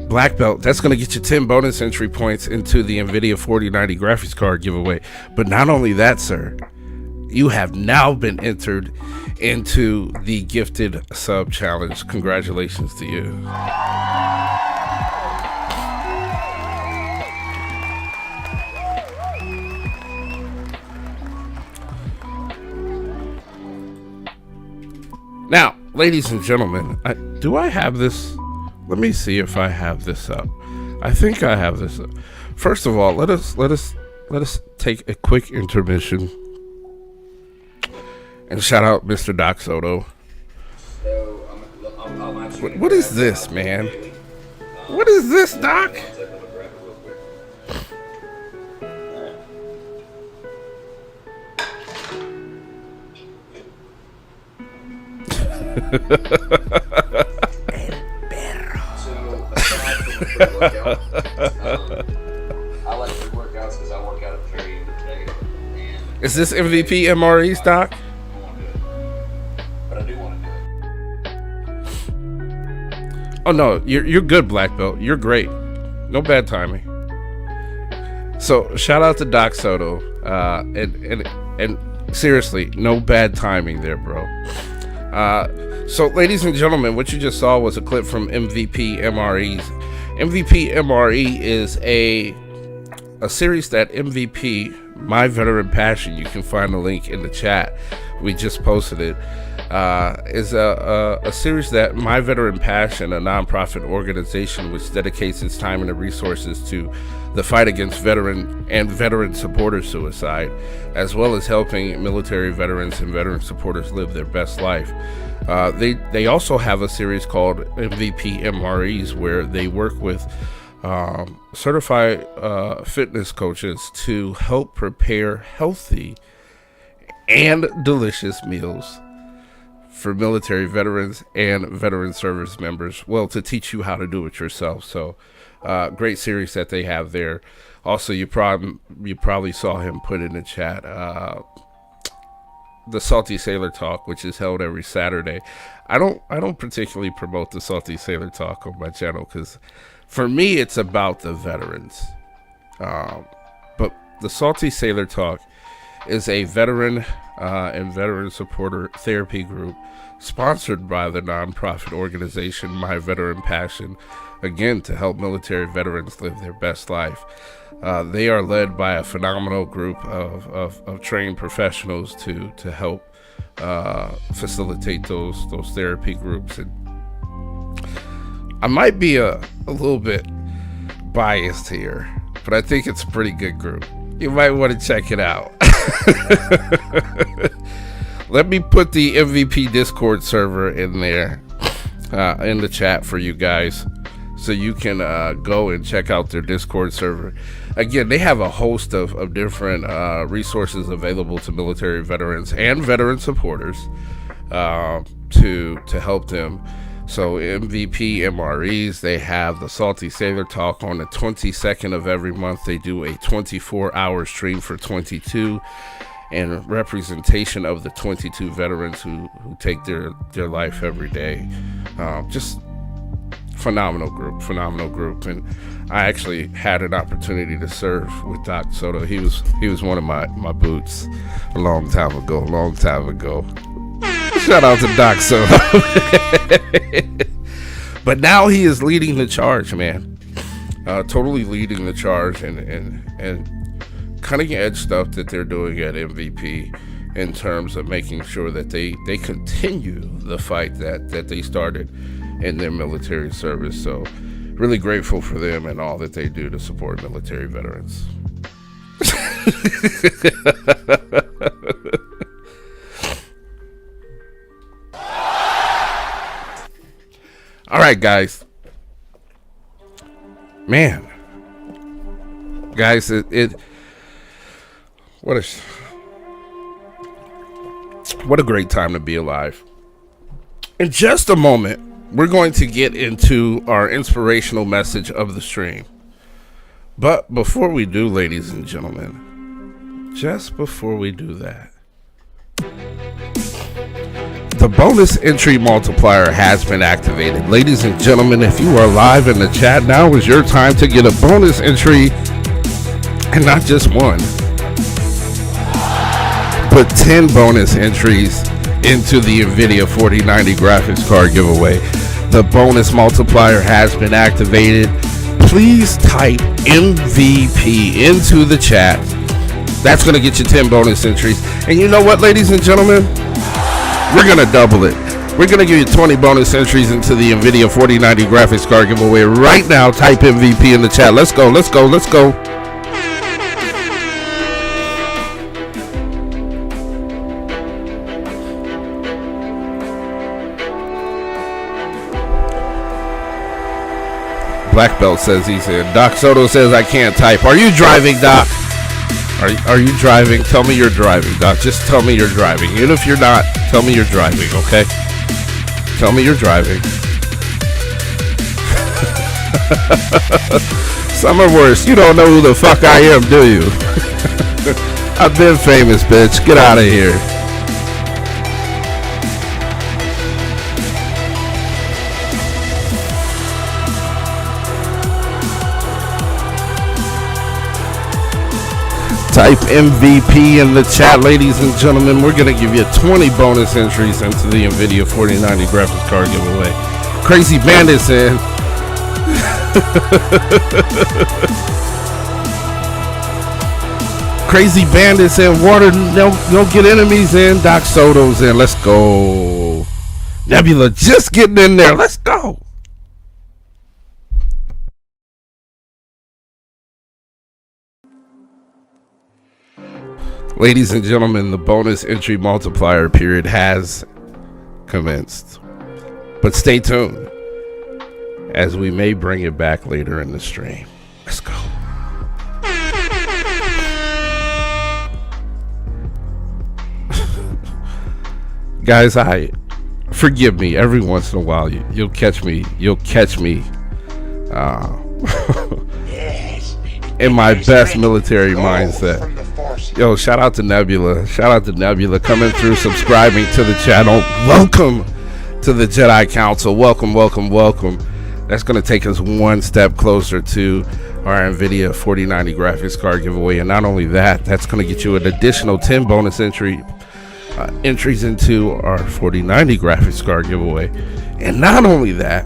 Black Belt, that's going to get you 10 bonus entry points into the NVIDIA 4090 graphics card giveaway. But not only that, sir, you have now been entered into the gifted sub challenge. Congratulations to you. Now, ladies and gentlemen, do I have this? Let me see if I have this up. I think I have this up. First of all, let us take a quick intermission and shout out Mr. Doc Soto. What is this, man? What is this, Doc? I like to work outs because I work out at 30 today. Is this MVP MREs, Doc? But I do want to do it. Oh no, you're good, Black Belt. You're great. No bad timing. So shout out to Doc Soto, and seriously, no bad timing there, bro. So ladies and gentlemen, what you just saw was a clip from MVP MREs. MVP MRE is a series that MVP, My Veteran Passion, you can find the link in the chat. We just posted it. Is a series that My Veteran Passion, a nonprofit organization which dedicates its time and resources to the fight against veteran and veteran supporter suicide, as well as helping military veterans and veteran supporters live their best life. They also have a series called MVP MREs where they work with certified fitness coaches to help prepare healthy and delicious meals for military veterans and veteran service members, well, to teach you how to do it yourself. So great series that they have there. Also, you probably saw him put in the chat the Salty Sailor Talk, which is held every Saturday. I don't particularly promote the Salty Sailor Talk on my channel because for me it's about the veterans, but the Salty Sailor Talk is a veteran and veteran supporter therapy group sponsored by the nonprofit organization My Veteran Passion, again to help military veterans live their best life. They are led by a phenomenal group of trained professionals to help facilitate those therapy groups. And I might be a little bit biased here, but I think it's a pretty good group. You might want to check it out. Let me put the MVP Discord server in there in the chat for you guys, so you can go and check out their Discord server. Again, they have a host of different resources available to military veterans and veteran supporters to help them. So MVP MREs, they have the Salty Sailor Talk on the 22nd of every month. They do a 24-hour stream for 22 and representation of the 22 veterans who take their life every day. Just phenomenal group. And I actually had an opportunity to serve with Doc Soto. He was one of my boots a long time ago. Shout out to Doc Soto. But now he is leading the charge, man. Totally leading the charge and cutting edge stuff that they're doing at MVP in terms of making sure that they continue the fight that they started in their military service. So really grateful for them and all that they do to support military veterans. All right, guys. Man, guys, what a great time to be alive. In just a moment, we're going to get into our inspirational message of the stream. But before we do, ladies and gentlemen, just before we do that, the bonus entry multiplier has been activated. Ladies and gentlemen, if you are live in the chat, now is your time to get a bonus entry, and not just one, but 10 bonus entries into the NVIDIA 4090 graphics card giveaway. The bonus multiplier has been activated. Please type MVP into the chat. That's going to get you 10 bonus entries. And you know what, ladies and gentlemen? We're going to double it. We're going to give you 20 bonus entries into the NVIDIA 4090 graphics card giveaway right now. Type MVP in the chat. Let's go. Black Belt says he's in. Doc Soto says I can't type. Are you driving, Doc? Are you driving? Tell me you're driving, Doc. Just tell me you're driving. Even if you're not, tell me you're driving, okay? Tell me you're driving. Summerworst, you don't know who the fuck I am, do you? I've been famous, bitch. Get out of here. Type MVP in the chat, ladies and gentlemen. We're going to give you 20 bonus entries into the NVIDIA 4090 graphics card giveaway. Crazy Bandits in. Crazy Bandits in. Water, don't get enemies in. Doc Soto's in. Let's go. Nebula just getting in there. Let's go. Ladies and gentlemen, the bonus entry multiplier period has commenced. But stay tuned, as we may bring it back later in the stream. Let's go. Guys, forgive me. Every once in a while, you'll catch me. In my best military mindset. Yo, shout out to Nebula. Shout out to Nebula coming through, subscribing to the channel. Welcome to the Jedi Council. Welcome. That's going to take us one step closer to our NVIDIA 4090 graphics card giveaway. And not only that, that's going to get you an additional 10 bonus entries into our 4090 graphics card giveaway. And not only that,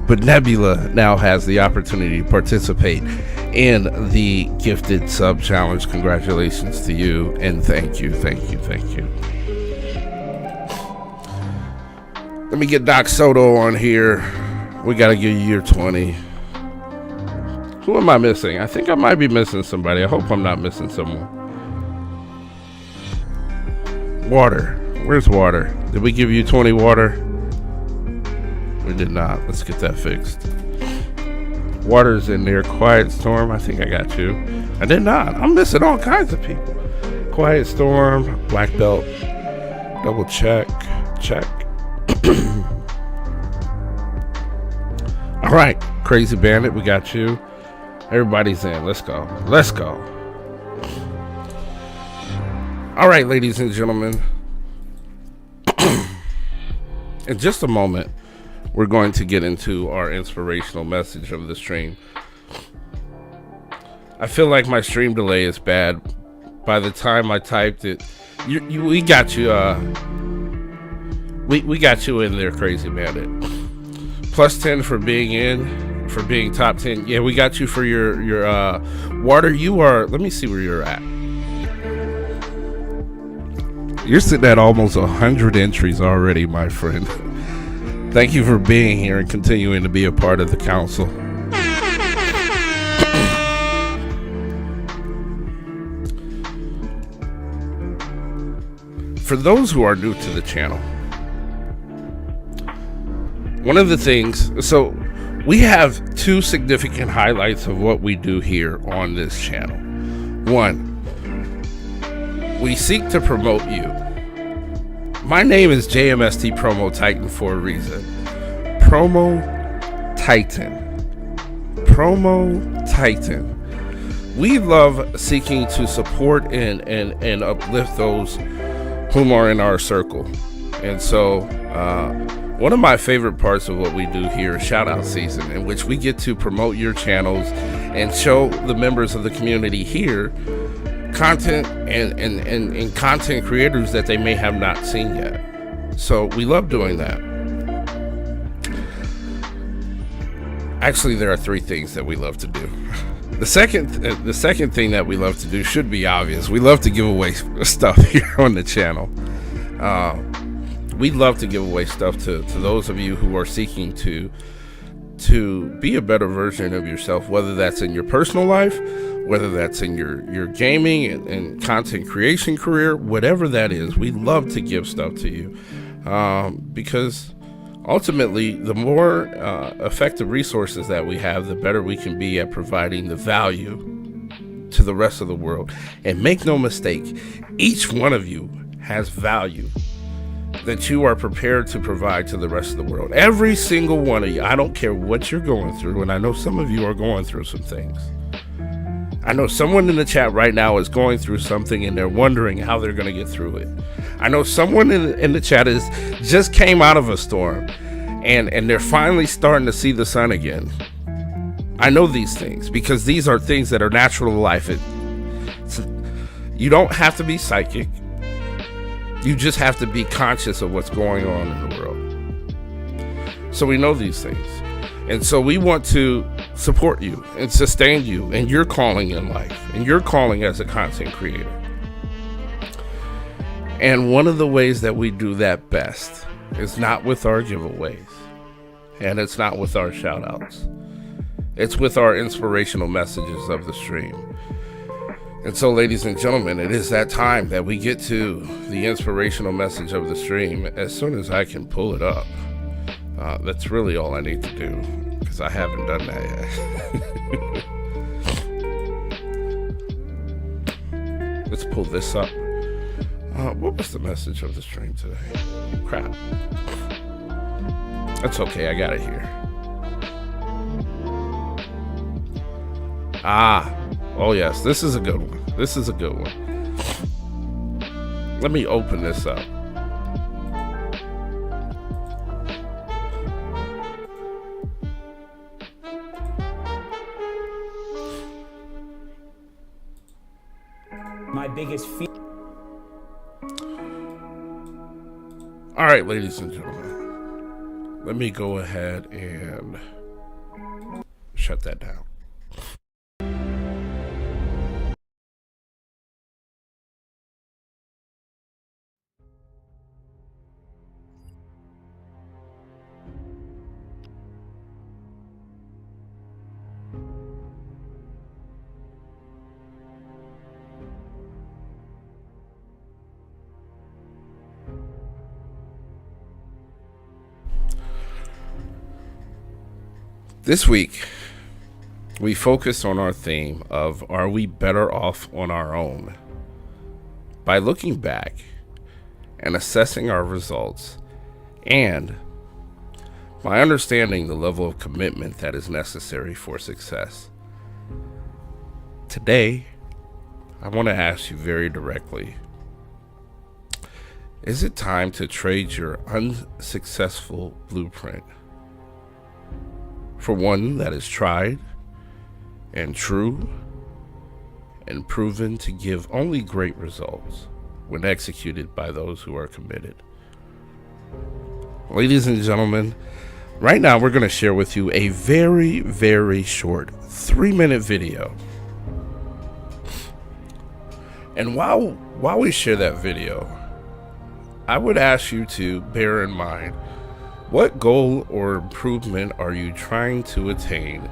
but Nebula now has the opportunity to participate in the gifted sub challenge. Congratulations to you, and thank you. Let me get Doc Soto on here. We gotta give you year 20. Who am I missing? I think I might be missing somebody. I hope I'm not missing someone. Water. Where's Water? Did we give you 20 Water? We did not. Let's get that fixed. Water's in there. Quiet Storm. I think I got you. I did not. I'm missing all kinds of people. Quiet Storm. Black Belt. Double check. All right. Crazy Bandit. We got you. Everybody's in. Let's go. All right, ladies and gentlemen. In just a moment, we're going to get into our inspirational message of the stream. I feel like my stream delay is bad. By the time I typed it, we got you. We got you in there, Crazy Bandit. Plus 10 for being top 10. Yeah, we got you for your Water. You are. Let me see where you're at. You're sitting at almost 100 entries already, my friend. Thank you for being here and continuing to be a part of the council. For those who are new to the channel, one of the things, so we have two significant highlights of what we do here on this channel. One, we seek to promote you. My name is JMST PromoTitan for a reason. PromoTitan. We love seeking to support and uplift those whom are in our circle. And so one of my favorite parts of what we do here is shout out season, in which we get to promote your channels and show the members of the community here content and content creators that they may have not seen yet. So we love doing that. Actually, there are three things that we love to do. The second thing that we love to do should be obvious. We love to give away stuff here on the channel. We love to give away stuff to those of you who are seeking to be a better version of yourself, whether that's in your personal life, whether that's in your gaming and content creation career, whatever that is. We love to give stuff to you because ultimately, the more effective resources that we have, the better we can be at providing the value to the rest of the world. And make no mistake, each one of you has value. that you are prepared to provide to the rest of the world. Every single one of you. I don't care what you're going through, and I know some of you are going through some things. I know someone in the chat right now is going through something and they're wondering how they're going to get through it. I know someone in the chat is just came out of a storm and they're finally starting to see the sun again. I know these things because these are things that are natural to life. You don't have to be psychic. You just have to be conscious of what's going on in the world. So we know these things. And so we want to support you and sustain you in your calling in life and your calling as a content creator. And one of the ways that we do that best is not with our giveaways, and it's not with our shout outs. It's with our inspirational messages of the stream. And so, ladies and gentlemen, it is that time that we get to the inspirational message of the stream as soon as I can pull it up. That's really all I need to do, because I haven't done that yet. Let's pull this up. What was the message of the stream today? Crap. That's okay, I got it here. Oh yes, this is a good one. This is a good one. Let me open this up. My biggest fear. All right, ladies and gentlemen, let me go ahead and shut that down. This week, we focus on our theme of, are we better off on our own? By looking back and assessing our results, and by understanding the level of commitment that is necessary for success. Today, I want to ask you very directly, is it time to trade your unsuccessful blueprint for one that is tried and true and proven to give only great results when executed by those who are committed? Ladies and gentlemen, right now we're going to share with you a very, very short 3-minute video. And while we share that video, I would ask you to bear in mind, what goal or improvement are you trying to attain?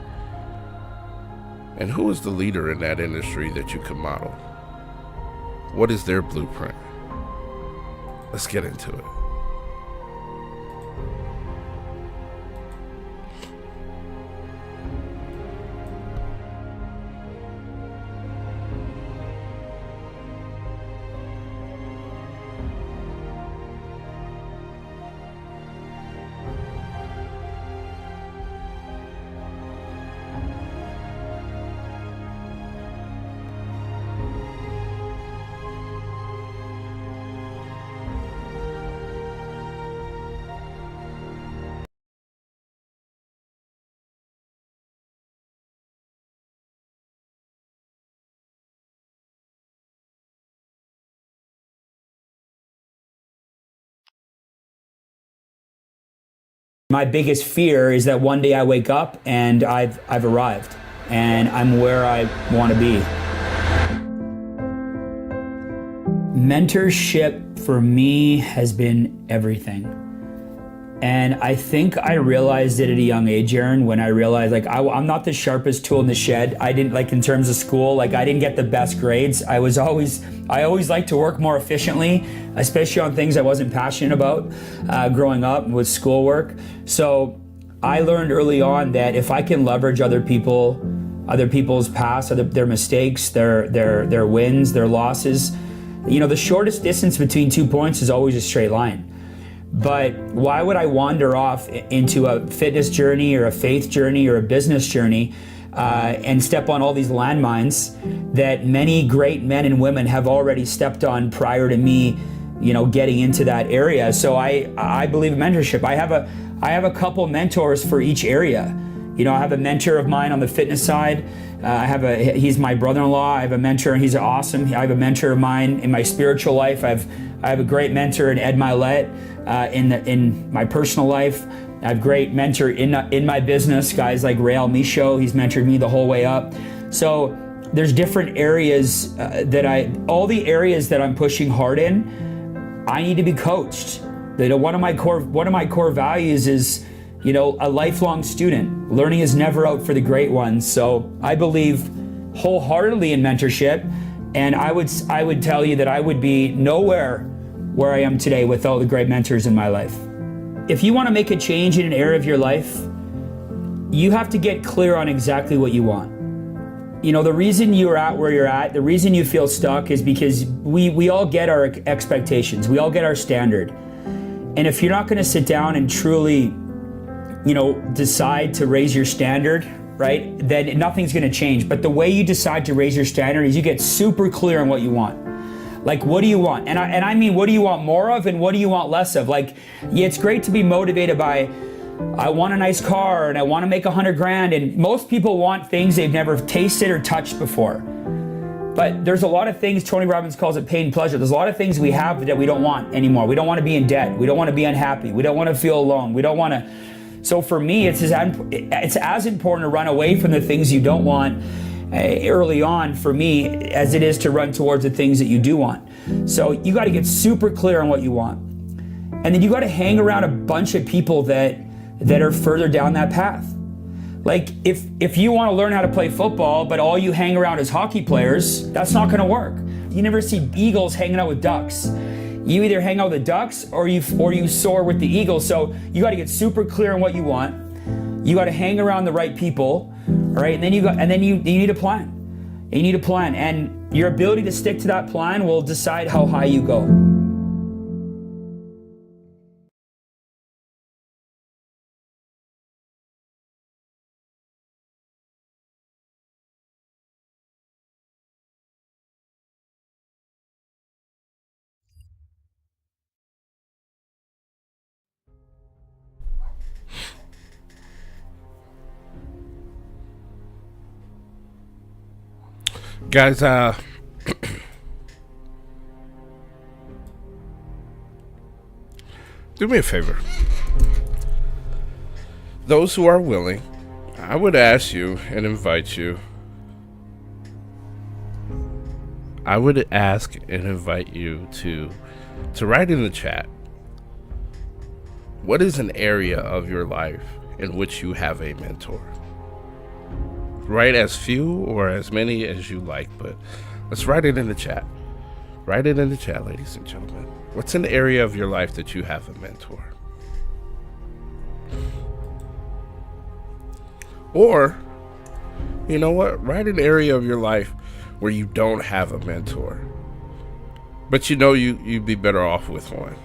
And who is the leader in that industry that you can model? What is their blueprint? Let's get into it. My biggest fear is that one day I wake up and I've arrived and I'm where I want to be. Mentorship for me has been everything. And I think I realized it at a young age, Aaron, when I realized I'm not the sharpest tool in the shed. I didn't, in terms of school, I didn't get the best grades. I always liked to work more efficiently, especially on things I wasn't passionate about growing up with schoolwork. So I learned early on that if I can leverage other people's past, their mistakes, their wins, their losses, the shortest distance between 2 points is always a straight line. But why would I wander off into a fitness journey or a faith journey or a business journey and step on all these landmines that many great men and women have already stepped on prior to me, getting into that area? So I believe in mentorship. I have a couple mentors for each area. I have a mentor of mine on the fitness side. He's my brother-in-law. I have a mentor, and he's awesome. I have a mentor of mine in my spiritual life. I have a great mentor in Ed Milet in my personal life. I have a great mentor in my business, guys like Rael Michaud. He's mentored me the whole way up. So there's different areas all the areas that I'm pushing hard in, I need to be coached. One of my core values is, a lifelong student. Learning is never out for the great ones. So I believe wholeheartedly in mentorship, and I would tell you that I would be nowhere where I am today without the great mentors in my life. If you want to make a change in an area of your life, you have to get clear on exactly what you want. The reason you're at where you're at, the reason you feel stuck is because we all get our expectations. We all get our standard. And if you're not going to sit down and truly decide to raise your standard, right, then nothing's going to change. But the way you decide to raise your standard is you get super clear on what you want. Like, what do you want? And I mean, what do you want more of and what do you want less of? Like, yeah, it's great to be motivated by, I want a nice car and I want to make $100,000. And most people want things they've never tasted or touched before. But there's a lot of things, Tony Robbins calls it pain and pleasure. There's a lot of things we have that we don't want anymore. We don't want to be in debt. We don't want to be unhappy. We don't want to feel alone. We don't want to. So for me, it's as important to run away from the things you don't want early on for me as it is to run towards the things that you do want. So you got to get super clear on what you want. And then you got to hang around a bunch of people that are further down that path. Like if you want to learn how to play football, but all you hang around is hockey players, that's not going to work. You never see eagles hanging out with ducks. You either hang out with the ducks or you soar with the eagles. So you got to get super clear on what you want. You got to hang around the right people, all right? And then you need a plan. You need a plan, and your ability to stick to that plan will decide how high you go. Guys, do me a favor. Those who are willing, I would ask you and invite you. I would ask and invite you to write in the chat, what is an area of your life in which you have a mentor? Write as few or as many as you like, but let's write it in the chat. Write it in the chat, ladies and gentlemen. What's an area of your life that you have a mentor? Or, you know what? Write an area of your life where you don't have a mentor, but you'd be better off with one.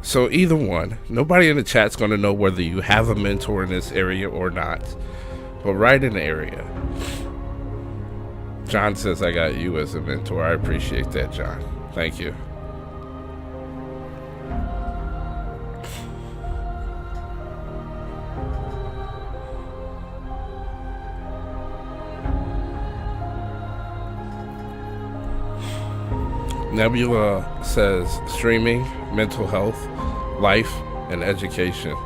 So either one. Nobody in the chat's going to know whether you have a mentor in this area or not. But write an area. John says I got you as a mentor. I appreciate that, John. Thank you. Nebula says streaming, mental health, life, and education.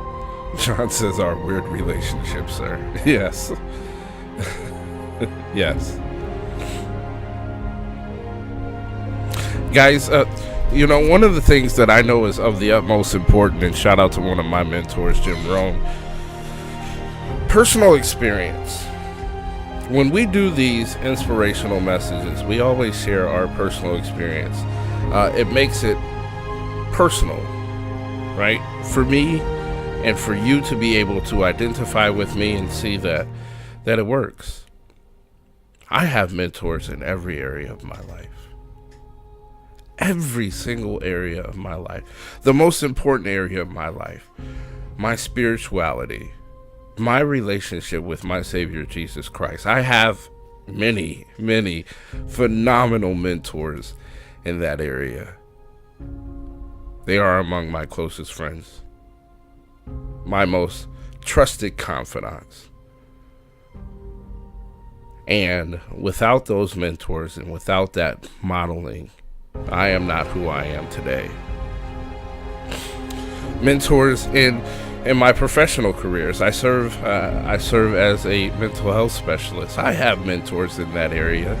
John says our weird relationship, sir. Yes. Yes. Guys, one of the things that I know is of the utmost importance, and shout out to one of my mentors, Jim Rohn, personal experience. When we do these inspirational messages, we always share our personal experience. It makes it personal, right? For me, and for you to be able to identify with me and see that it works. I have mentors in every area of my life. every single area of my life. The most important area of my life, my spirituality, my relationship with my Savior Jesus Christ. I have many, many phenomenal mentors in that area. They are among my closest friends, my most trusted confidants. And without those mentors and without that modeling, I am not who I am today. Mentors in my professional careers. I serve as a mental health specialist. I have mentors in that area.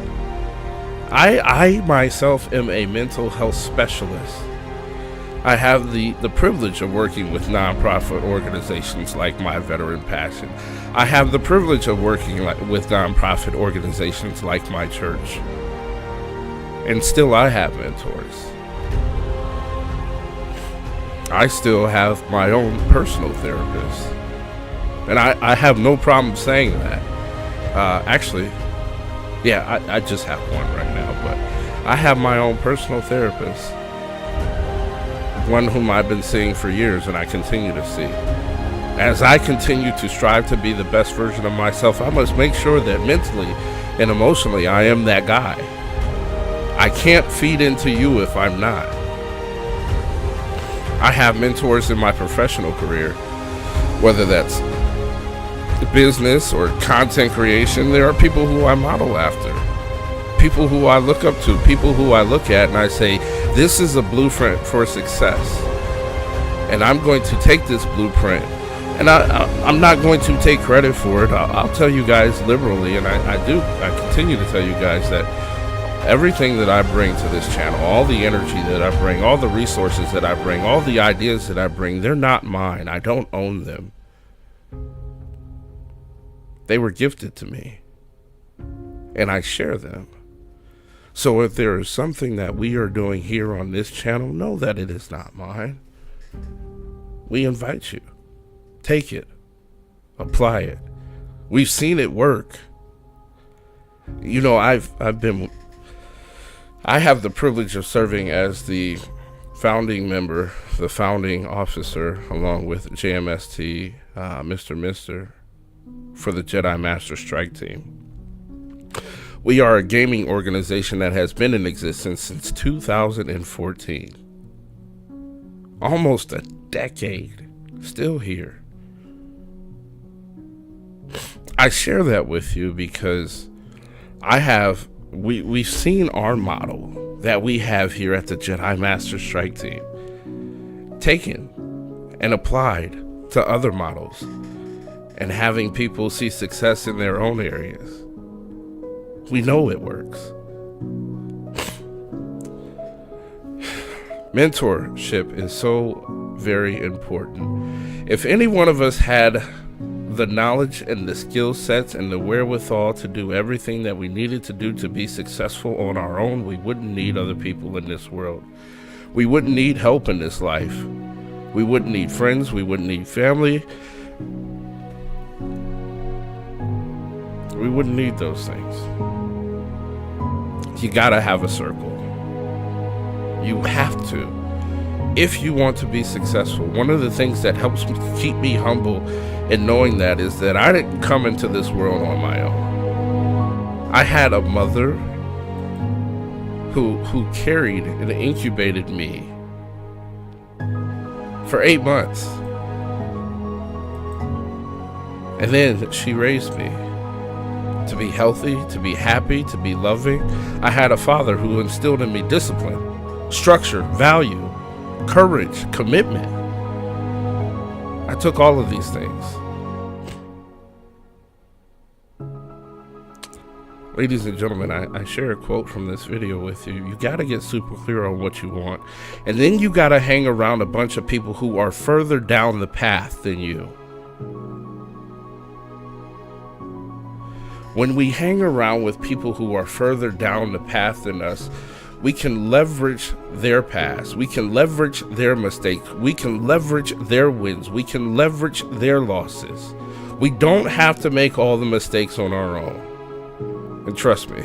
I myself am a mental health specialist. I have the privilege of working with nonprofit organizations like My Veteran Passion. I have the privilege of working with nonprofit organizations like my church. And still I have mentors. I still have my own personal therapist. And I have no problem saying that. Actually, yeah, I just have one right now, but I have my own personal therapist. One whom I've been seeing for years and I continue to see. As I continue to strive to be the best version of myself, I must make sure that mentally and emotionally I am that guy. I can't feed into you if I'm not. I have mentors in my professional career, whether that's business or content creation. There are people who I model after, people who I look up to, people who I look at and I say, this is a blueprint for success. And I'm going to take this blueprint, and I'm not going to take credit for it. I'll tell you guys liberally, and I continue to tell you guys that everything that I bring to this channel, all the energy that I bring, all the resources that I bring, all the ideas that I bring, they're not mine. I don't own them. They were gifted to me, and I share them. So if there is something that we are doing here on this channel, know that it is not mine. We invite you. Take it. Apply it. We've seen it work. You know, I have the privilege of serving as the founding member, the founding officer, along with JMST, Mr. for the Jedi Master Strike Team. We are a gaming organization that has been in existence since 2014. Almost a decade, still here. I share that with you because we've seen our model that we have here at the Jedi Master Strike Team taken and applied to other models and having people see success in their own areas. We know it works. Mentorship is so very important. If any one of us had the knowledge and the skill sets and the wherewithal to do everything that we needed to do to be successful on our own, we wouldn't need other people in this world. We wouldn't need help in this life. We wouldn't need friends. We wouldn't need family. We wouldn't need those things. You gotta have a circle. You have to. If you want to be successful, one of the things that helps me keep me humble in knowing that is that I didn't come into this world on my own. I had a mother who carried and incubated me for 8 months. And then she raised me to be healthy, to be happy, to be loving. I had a father who instilled in me discipline, structure, value, courage, commitment. I took all of these things. Ladies and gentlemen, I share a quote from this video with you. You got to get super clear on what you want. And then you got to hang around a bunch of people who are further down the path than you. When we hang around with people who are further down the path than us, we can leverage their past. We can leverage their mistakes. We can leverage their wins. We can leverage their losses. We don't have to make all the mistakes on our own. And trust me,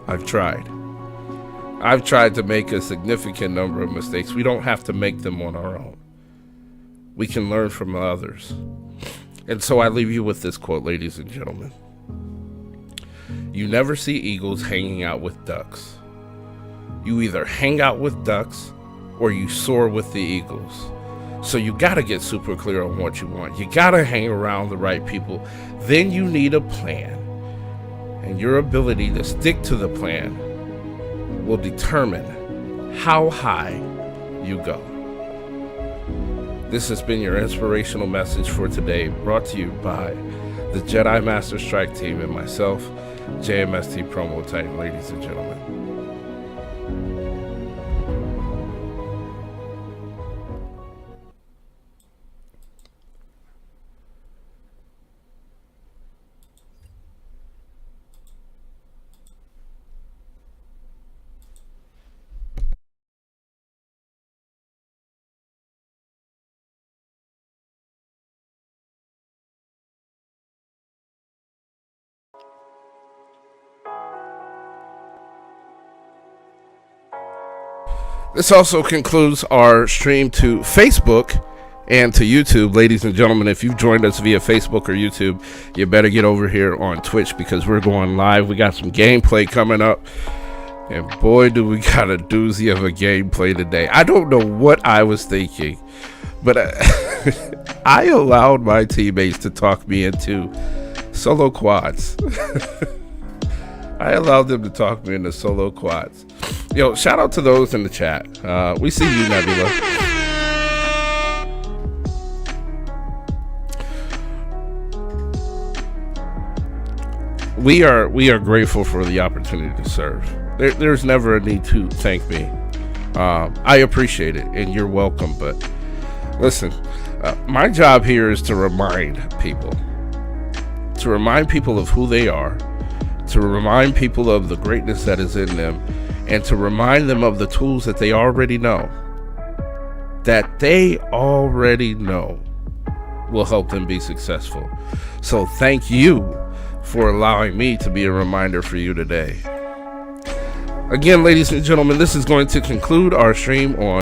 I've tried. I've tried to make a significant number of mistakes. We don't have to make them on our own. We can learn from others. And so I leave you with this quote, ladies and gentlemen. You never see eagles hanging out with ducks. You either hang out with ducks or you soar with the eagles. So you got to get super clear on what you want. You got to hang around the right people. Then you need a plan. And your ability to stick to the plan will determine how high you go. This has been your inspirational message for today, brought to you by the Jedi Master Strike Team and myself, JMST PromoTitan, ladies and gentlemen. This also concludes our stream to Facebook and to YouTube. Ladies and gentlemen, if you've joined us via Facebook or YouTube, you better get over here on Twitch because we're going live. We got some gameplay coming up. And boy, do we got a doozy of a gameplay today. I don't know what I was thinking, but I allowed my teammates to talk me into solo quads. I allowed them to talk me into solo quads. Yo, shout out to those in the chat. We see you, Nebula. We are grateful for the opportunity to serve. There's never a need to thank me. I appreciate it, and you're welcome. But listen, my job here is to remind people of who they are, to remind people of the greatness that is in them, and to remind them of the tools that they already know, will help them be successful. So thank you for allowing me to be a reminder for you today. Again, ladies and gentlemen, this is going to conclude our stream on